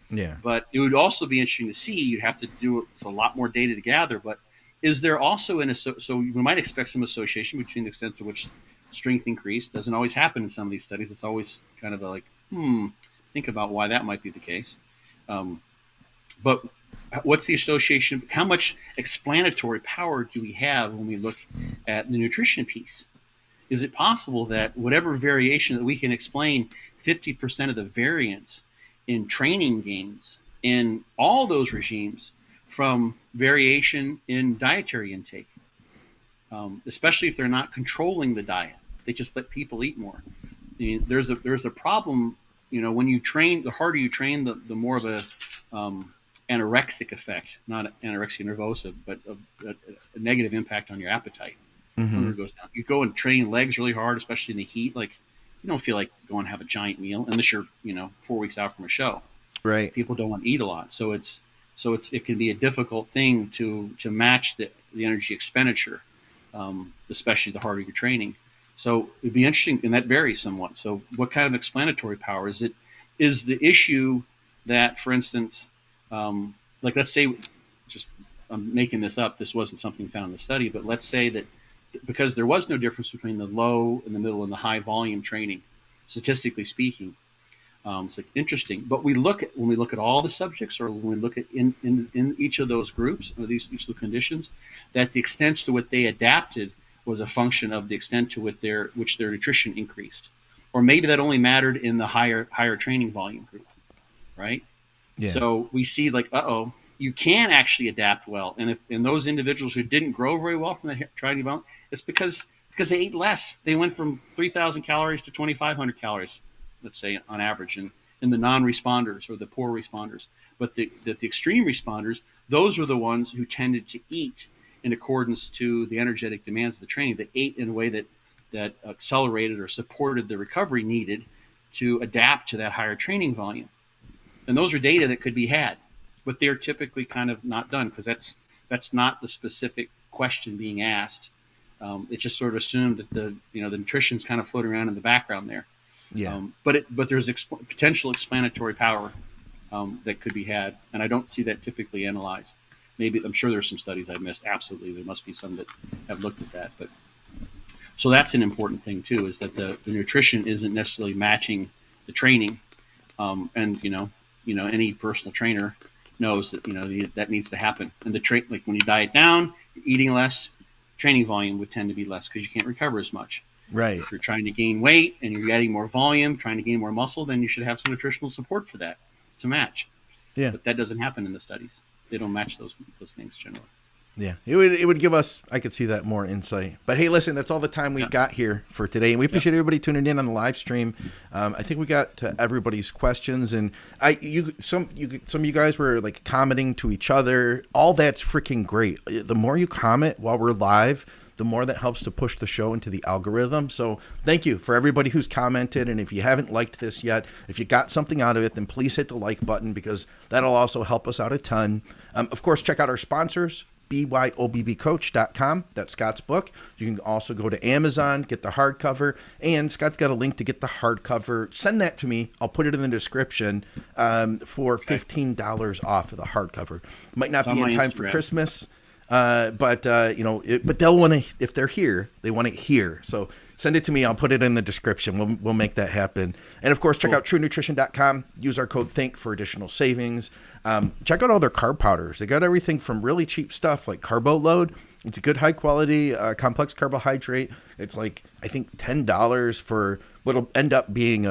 S1: Yeah.
S2: But it would also be interesting to see. You'd have to do it's a lot more data to gather, but is there also so we might expect some association between the extent to which strength increase. Doesn't always happen in some of these studies. It's always kind of think about why that might be the case. But what's the association? How much explanatory power do we have when we look at the nutrition piece? is it possible that whatever variation that we can explain 50% of the variance in training gains in all those regimes from variation in dietary intake, especially if they're not controlling the diet, they just let people eat more. I mean, there's a problem, when you train, the harder you train, the more of a anorexic effect, not anorexia nervosa, but a negative impact on your appetite. Hunger goes down. You go and train legs really hard, especially in the heat. Like, you don't feel like going and have a giant meal unless you're 4 weeks out from a show.
S1: Right.
S2: People don't want to eat a lot, so it can be a difficult thing to match the energy expenditure, especially the harder you're training. So it'd be interesting, and that varies somewhat. So what kind of explanatory power is it? Is the issue that, for instance, like let's say, just I'm making this up, this wasn't something found in the study, but let's say that because there was no difference between the low and the middle and the high volume training, statistically speaking, it's like interesting. But when we look at all the subjects, or when we look at in each of those groups, or each of the conditions, that the extent to which they adapted was a function of the extent to which their nutrition increased, or maybe that only mattered in the higher training volume group, right? Yeah. So we see like, you can actually adapt well, and if those individuals who didn't grow very well from the training volume, it's because they ate less. They went from 3,000 calories to 2,500 calories, let's say on average, in the non-responders or the poor responders. But the extreme responders, those were the ones who tended to eat in accordance to the energetic demands of the training. They ate in a way that accelerated or supported the recovery needed to adapt to that higher training volume. And those are data that could be had, but they're typically kind of not done because that's not the specific question being asked. It's just sort of assumed that the nutrition's kind of floating around in the background there. Yeah. But there's potential explanatory power that could be had, and I don't see that typically analyzed. Maybe I'm sure there's some studies I missed. Absolutely, there must be some that have looked at that. But so that's an important thing too, is that the nutrition isn't necessarily matching the training, and any personal trainer knows that that needs to happen. And like when you diet down, you're eating less, training volume would tend to be less because you can't recover as much. Right. If you're trying to gain weight and you're adding more volume, trying to gain more muscle, then you should have some nutritional support for that to match. Yeah. But that doesn't happen in the studies. They don't match those things generally.
S1: Yeah, it would give us, I could see that, more insight. But hey, listen, that's all the time we've got here for today, and we appreciate everybody tuning in on the live stream. I think we got to everybody's questions, and some of you guys were like commenting to each other. All that's freaking great. The more you comment while we're live, the more that helps to push the show into the algorithm. So thank you for everybody who's commented. And if you haven't liked this yet, if you got something out of it, then please hit the like button because that'll also help us out a ton. Of course, check out our sponsors, byobbcoach.com. That's Scott's book. You can also go to Amazon, get the hardcover, and Scott's got a link to get the hardcover. Send that to me. I'll put it in the description for $15 off of the hardcover. Might not be in time for Christmas. But they'll want to, if they're here, they want to hear. So send it to me. I'll put it in the description. We'll make that happen. And of course, check out truenutrition.com. Use our code THINK for additional savings. Check out all their carb powders. They got everything from really cheap stuff like Carbo Load. It's a good high quality, complex carbohydrate. It's like, I think $10 for what'll end up being,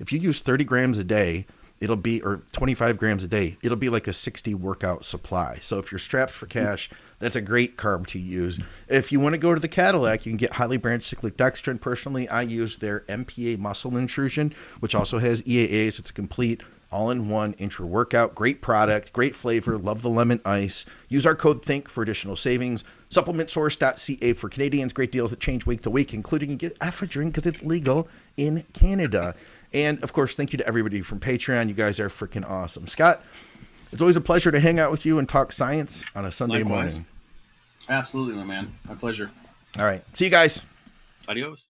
S1: if you use 30 grams a day, it'll be, or 25 grams a day, it'll be like a 60 workout supply. So if you're strapped for cash, that's a great carb to use. If you want to go to the Cadillac, you can get highly branched cyclic dextrin. Personally, I use their MPA muscle intrusion, which also has EAAs. It's a complete all-in-one intra-workout. Great product, great flavor. Love the lemon ice. Use our code THINK for additional savings. Supplementsource.ca for Canadians. Great deals that change week to week, including you get ephedrine because it's legal in Canada. And, of course, thank you to everybody from Patreon. You guys are freaking awesome. Scott, it's always a pleasure to hang out with you and talk science on a Sunday morning.
S2: Absolutely, my man. My pleasure.
S1: All right. See you guys.
S2: Adios.